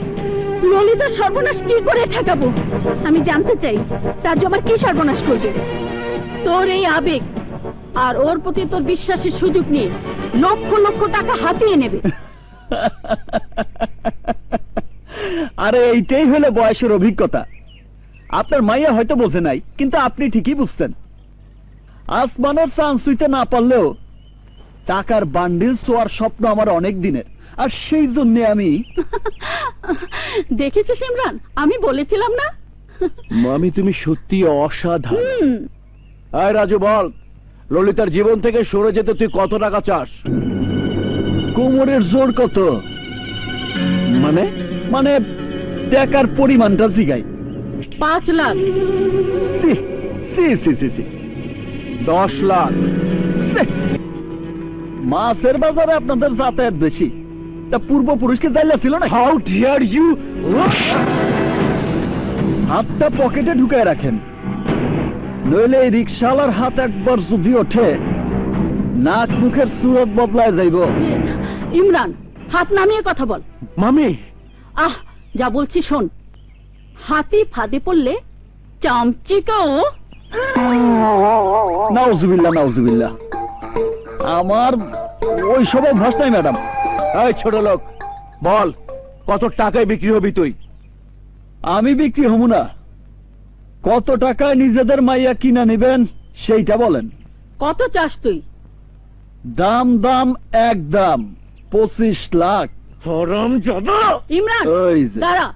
ললিতার সর্বনাশ কি করে ঠেকাবো? আমি জানতে চাই রাজু আমার কি সর্বনাশ করবে। তোর এই আবেগ আর ওর প্রতি তোর বিশ্বাসের সুযোগ নিয়ে লক্ষ লক্ষ টাকা হাতিয়ে নেবে। আরে এইটাই হলো বয়সের অভিজ্ঞতা। আপনার মাইয়া হয়তো বোঝে নাই, কিন্তু আপনি ঠিকই বুঝছেন। আসমানের চান্স হইতে না পারলেও টাকার বান্ডিল ছোঁয়ার স্বপ্ন আমার অনেক দিনের, আর সেই জন্য আমি দেখেছিস ইমরান, আমি বলেছিলাম না? মামি, তুমি সত্যি অসাধারণ। আয় রাজু, বল ললিতার জীবন থেকে সরে যেতে তুই কত টাকা চাস? কোমরের জোর কত? মানে মানে টাকার পরিমাণটা জিগাই। 5 লাখ। সি সি সি সি সি 10 লাখ। মাছের বাজারে আপনাদের যাতায়াত বেশি, তা পূর্বপুরুষকে জাইলা ছিল না? How dare you! হাতটা পকেটে ঢুকায় রাখেন, নইলে এই রিকশাওয়ালার হাত একবার যদি ওঠে নাক মুখের সুরত বদলায় যাইব। ইমরান, হাত নামিয়ে কথা বল। মামি! যা বলছি শোন, হাতি ফাঁদে পড়লে চামচিকাও। নাউজুবিল্লাহ নাউজুবিল্লাহ, আমার ওই সব অভ্যাস নাই ম্যাডাম। এই ছোট লোক, বল কত টাকায় বিক্রি হবি তুই? আমি বিক্রি হব না, কত টাকায় নিজেদের মাইয়া কিনা নেবেন সেইটা বলেন। কত চাস তুই? দাম দাম একদম 25 লাখ। ইমরান ওই যে। দাঁড়া,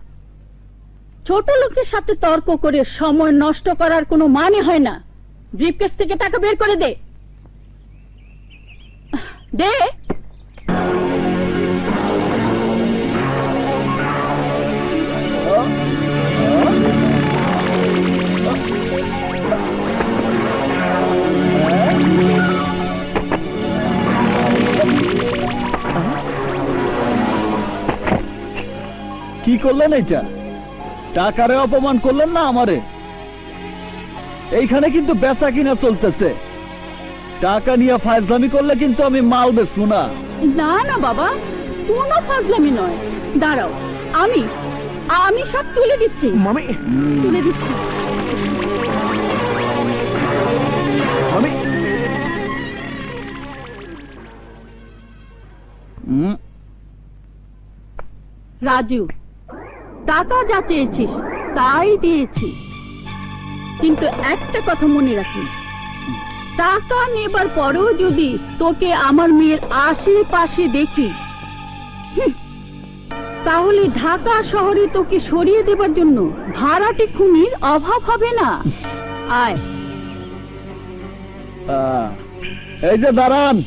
ছোট লোকের সাথে তর্ক করে সময় নষ্ট করার কোনো মানে হয় না। ব্রিফকেস থেকে টাকা বের করে দে। দে। কি করলেন এটা? টাকারে অপমান করলেন না আমারে? এইখানে কিন্তু বেচা কিনা চলতেছে, টাকা নিয়ে ফাজলামি করলে কিন্তু আমি মাল বেচবো না। না না বাবা, কোনো ফাজলামি নয়। দাঁড়াও, আমি আমি সব তুলে দিচ্ছি। মামি তুলে দিচ্ছি। মামি রাজু, টাকা যা চেয়েছিস তাই দিয়েছি, কিন্তু একটা কথা মনে রাখিস, টাকা নেবার পরেও যদি তোকে আমার মেয়ের আশেপাশে দেখি, তাহলে ঢাকা শহরে তোকে সরিয়ে দেবার জন্য ভাড়াটে খুনির অভাব হবে না। আয়। এই যে দাঁড়ান,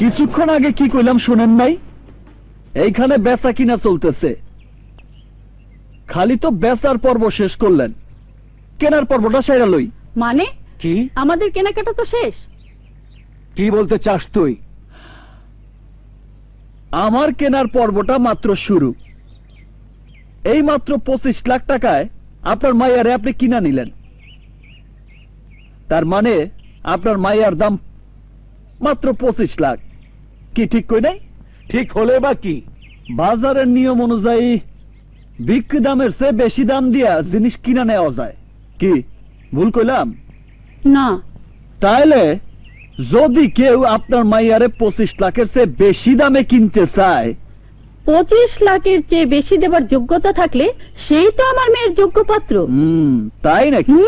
কিছুক্ষণ আগে কি কইলাম শোনেন নাই? এইখানে বেচা কিনা চলতেছে, খালি তো বেচার পর্ব শেষ করলেন, কেনার পর্বটা সেরা লই। মানে কি? আমাদের কেনাকাটা তো শেষ। কি বলতে চাস তুই? আমার কেনার পর্বটা মাত্র শুরু। এই মাত্র 25 লাখ টাকায় আপনার মাইয়ারে আপনি কিনা নিলেন, তার মানে আপনার মাইয়ার দাম মাত্র 25 লাখ। কি ঠিক কই নাই? ঠিক হলে বা কি, বাজারের নিয়ম অনুযায়ী বিক্রি দামের চেয়ে বেশি দাম দিয়া জিনিস কিনা নেওয়া যায়। কি ভুল কইলাম? না। তাইলে যদি কেউ আপনার মাইয়ারে 25 লাখের চেয়ে বেশি দামে কিনতে চায়, 25 লাখের চেয়ে বেশি দেবার যোগ্যতা থাকলে সেই তো আমার মেয়ের যোগ্য পাত্র। তাই নাকি?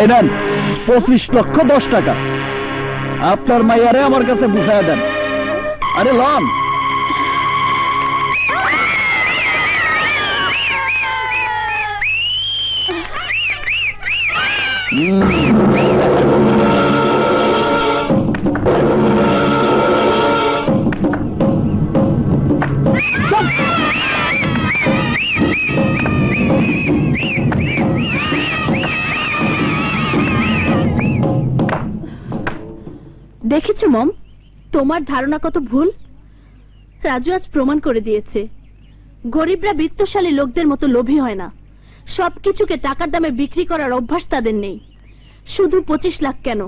এই নেন 25 লক্ষ 10 টাকা, আপনার মাইয়ারে আমার কাছে বুঝায় দেন। আরে লন। দেখেছো মম, তোমার ধারণা কত ভুল। রাজু আজ প্রমাণ করে দিয়েছে গরিবরা বিত্তশালী লোকদের মতো লোভী হয় না। সবকিছুকে টাকার দামে বিক্রি করার অভ্যাস তাদের নেই। শুধু 25 লাখ কেন,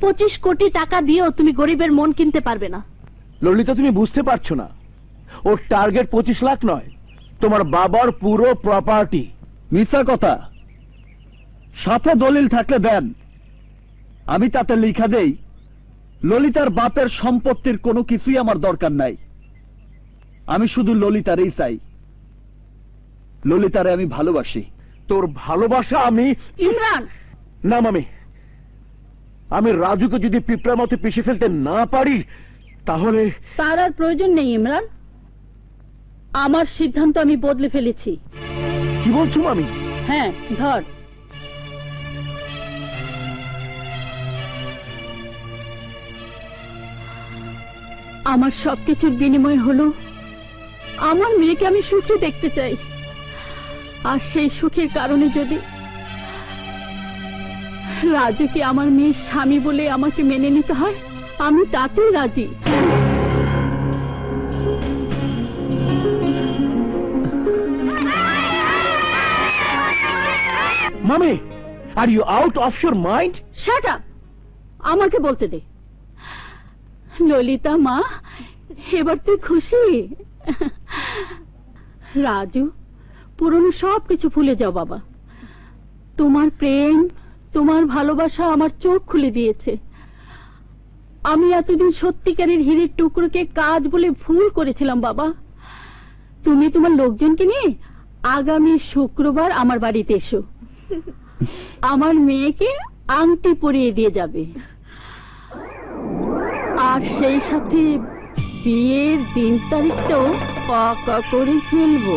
25 কোটি টাকা দিয়েও তুমি গরিবের মন কিনতে পারবে না। ললিতা, তুমি বুঝতে পারছো না, ওর টার্গেট 25 লাখ নয়, তোমার বাবার পুরো প্রপার্টি। মিথ্যা কথা, সাথে দলিল থাকলে দেন, আমি তাতে লিখা দেই ললিতার বাপের সম্পত্তির কোনো কিছুই আমার দরকার নাই, আমি শুধু ললিতারই চাই। ললিতারে আমি ভালোবাসি। তোর ভালোবাসা আমি। ইমরান! না মামি, আমি রাজুকে যদি পিঁপড়ার মতো পিষে ফেলতে না পারি তাহলে। তার আর প্রয়োজন নেই ইমরান, আমার সিদ্ধান্ত আমি বদলে ফেলেছি। কি বলছো মামি? হ্যাঁ, ধর। আমার সবকিছুর বিনিময় হলো আমার মেয়েকে আমি সুখী দেখতে চাই, আর সেই সুখের কারণে যদি রাজুকে আমার মেয়ের স্বামী বলে আমাকে মেনে নিতে হয়, আমি তাতেই রাজি। মামি, are you out of your mind? Shut up, আমাকে বলতে দে। ললিতা মা, এবার তুই খুশি? রাজু, পুরনো সব কিছু ভুলে যাও বাবা। তোমার প্রেম, তোমার ভালোবাসা আমার চোখ খুলে দিয়েছে। আমি এতদিন সত্যিকারের হীরের টুকরোকে কাজ বলে ভুল করেছিলাম বাবা। তুমি তোমার লোকজনকে নিয়ে আগামী শুক্রবার আমার বাড়িতে এসো, আমার মেয়েকে আংটি পরিয়ে দিয়ে যাবে, আর সেই সাথে বিয়ের দিন তারিখটাও পাকা করে ফেলবো।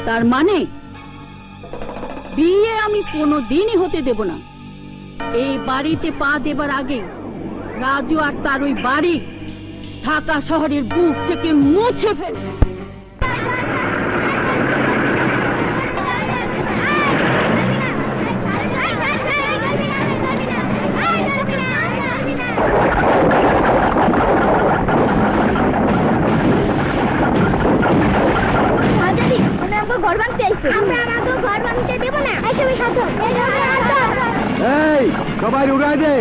তার মানে বিয়ে আমি কোনোদিনই হতে দেব না। এই বাড়িতে পা দেবার আগে রাজু আর তার ওই বাড়ি ঢাকা শহরের বুক থেকে মুছে ফেল। ঘর ভাঙতে আইছে, আমরা আর ঘর ভাঙতে দেব না। এসবই সাথে এই সবাই উড়াই দে।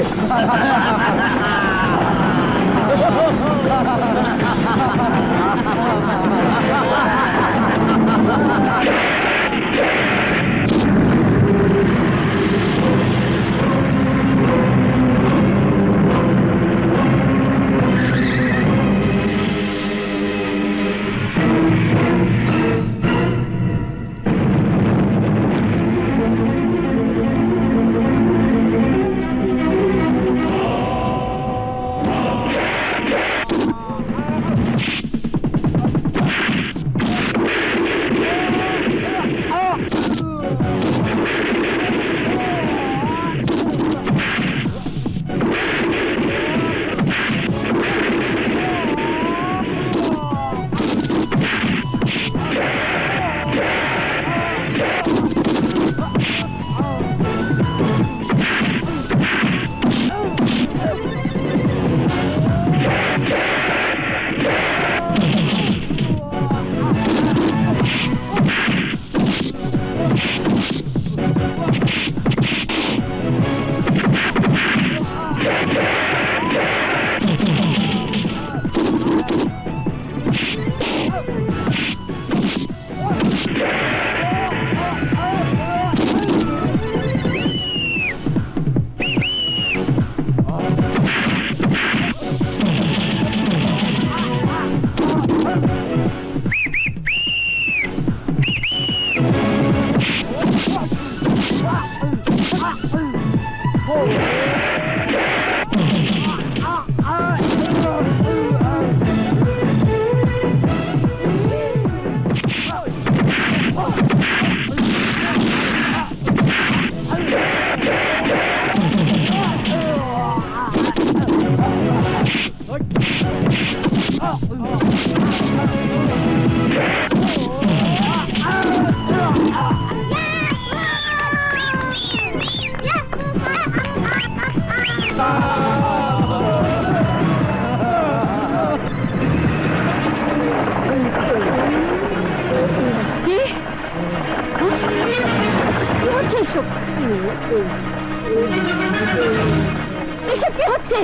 এসব কি হচ্ছে?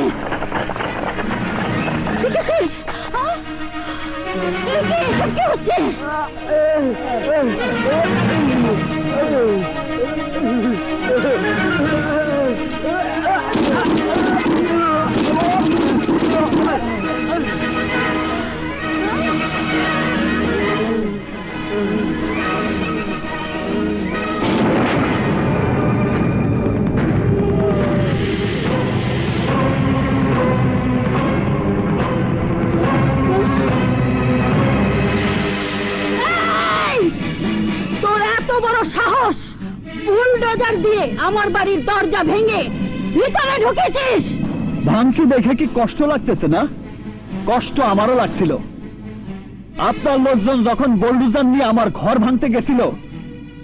দেখেছিস? এসব কি হচ্ছে? বড় সাহস, বুলডোজার দিয়ে আমার বাড়ির দরজা ভেঙে ভিতরে ঢুকেছিস? ভাঙছি দেখে কি কষ্ট লাগতেছে না? কষ্ট আমারও লাগছিল। আপনার লোকজন যখন বুলডোজার নিয়ে আমার ঘর ভাঙতে গেছিল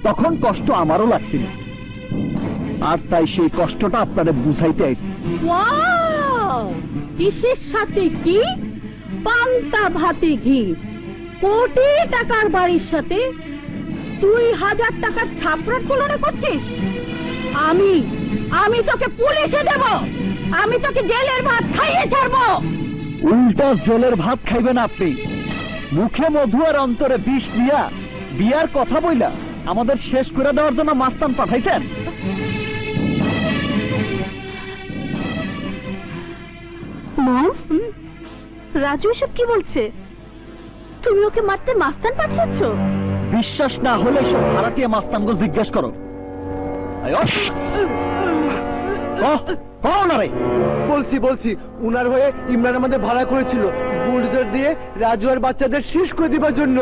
তখন কষ্ট আমারও লাগছিল, আর তাই সেই কষ্টটা আপনারে বুঝাইতে আইছি। ওয়াও! কিসের সাথে কি? পান্তা ভাতে ঘি। কোটি টাকার বাড়ির সাথে 2000 টাকার ছাপড়ার তুলনা করছিস? আমি তোকে পুলিশে দেব, আমি তোকে জেলের ভাত খাইয়ে ছাড়বো। উল্টা জেলের ভাত খাইবেন আপনি? মুখে মধু আর অন্তরে বিষ দিয়া বিয়ার কথা বইলা আমাদের শেষ করে দেওয়ার জন্য মাস্তান পাঠাইছেন? মম, রাজু এসব কি বলছে? তুমি ওকে মারতে মাস্তান পাঠিয়েছো? বিশ্বাস না হলে সব ভাড়াটিয়া মাস্তানগো জিজ্ঞেস করো। বলছি উনার হয়ে ইমরান আমাদের ভাড়া করেছিল বুলডোজার দিয়ে রাজু আর বাচ্চাদের শেষ করে দিবার জন্য।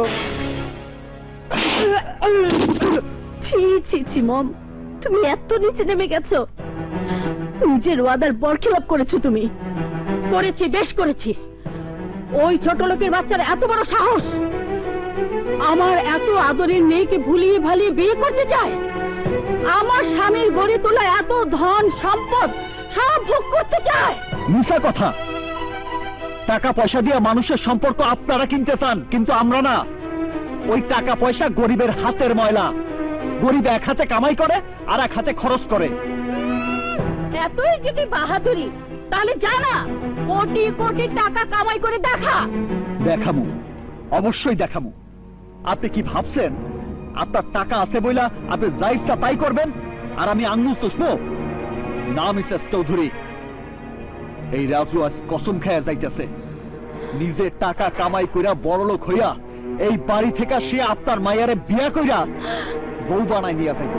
ছি ছি ছি মম, তুমি এত নিচে নেমে গেছো। নিজের ওয়াদার বরখিলাপ করেছো তুমি। করেছি, বেশ করেছি। ওই ছোট লোকের বাচ্চার এত বড় সাহস আমার এত আদরের মেয়েকে ভুলিয়ে ভালিয়ে বিয়ে করতে চায়। আমার স্বামীর গড়ে তোলা এত ধন সম্পদ সব ভোগ করতে চায়। মিথ্যা কথা। টাকা পয়সা দিয়ে মানুষের সম্পর্ক আপনারা কিনতে চান, কিন্তু আমরা না। ওই টাকা পয়সা গরিবের হাতের ময়লা। গরিব এক হাতে কামাই করে আর এক হাতে খরচ করে। এতই যদি বাহাদুরি, তাহলে জানা কোটি কোটি টাকা কামাই করে দেখা। দেখামু, অবশ্যই দেখামু। আপনি কি ভাবছেন আপনার টাকা আছে বইলা আপনি যা ইচ্ছা তাই করবেন আর আমি আঙ্গুল চুষবো? না মিসেস চৌধুরী, এই রাজু আজ কসম খেয়ে যাইতেছে নিজে টাকা কামাই কইরা বড়লোক হইয়া এই বাড়ি থেকে সে আপনার মায়ারে বিয়া কইরা বউ বানাই নিয়ে যাইবে।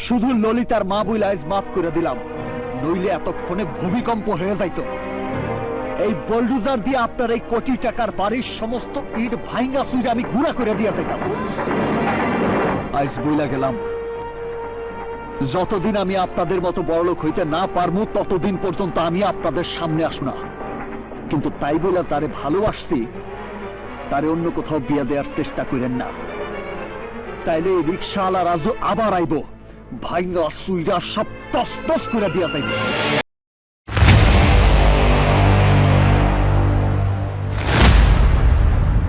শুধু ললিতার মা বইলা আজ মাফ করে দিলাম, নইলে এতক্ষণে ভূমিকম্প হয়ে যাইত। এই বুলডোজার দিয়ে আপনার এই কোটি টাকার বাড়ির সমস্ত ইট ভাঙ্গা সুইরে আমি গুঁড়া করে দিয়ে যাইতাম। আজ বইলা গেলাম, যতদিন আমি আপনাদের মতো বড়লোক হইতে না পারবো ততদিন পর্যন্ত আমি আপনাদের সামনে আসব না। কিন্তু তাই বলে তারে ভালোবাসছি, তারে অন্য কোথাও বিয়ে দেওয়ার চেষ্টা করেন না। তাইলে এই রিক্সাওয়ালা রাজু আবার আইব, ভাঙ্গা সুইরা সব তস তস করে দিয়া যাইব।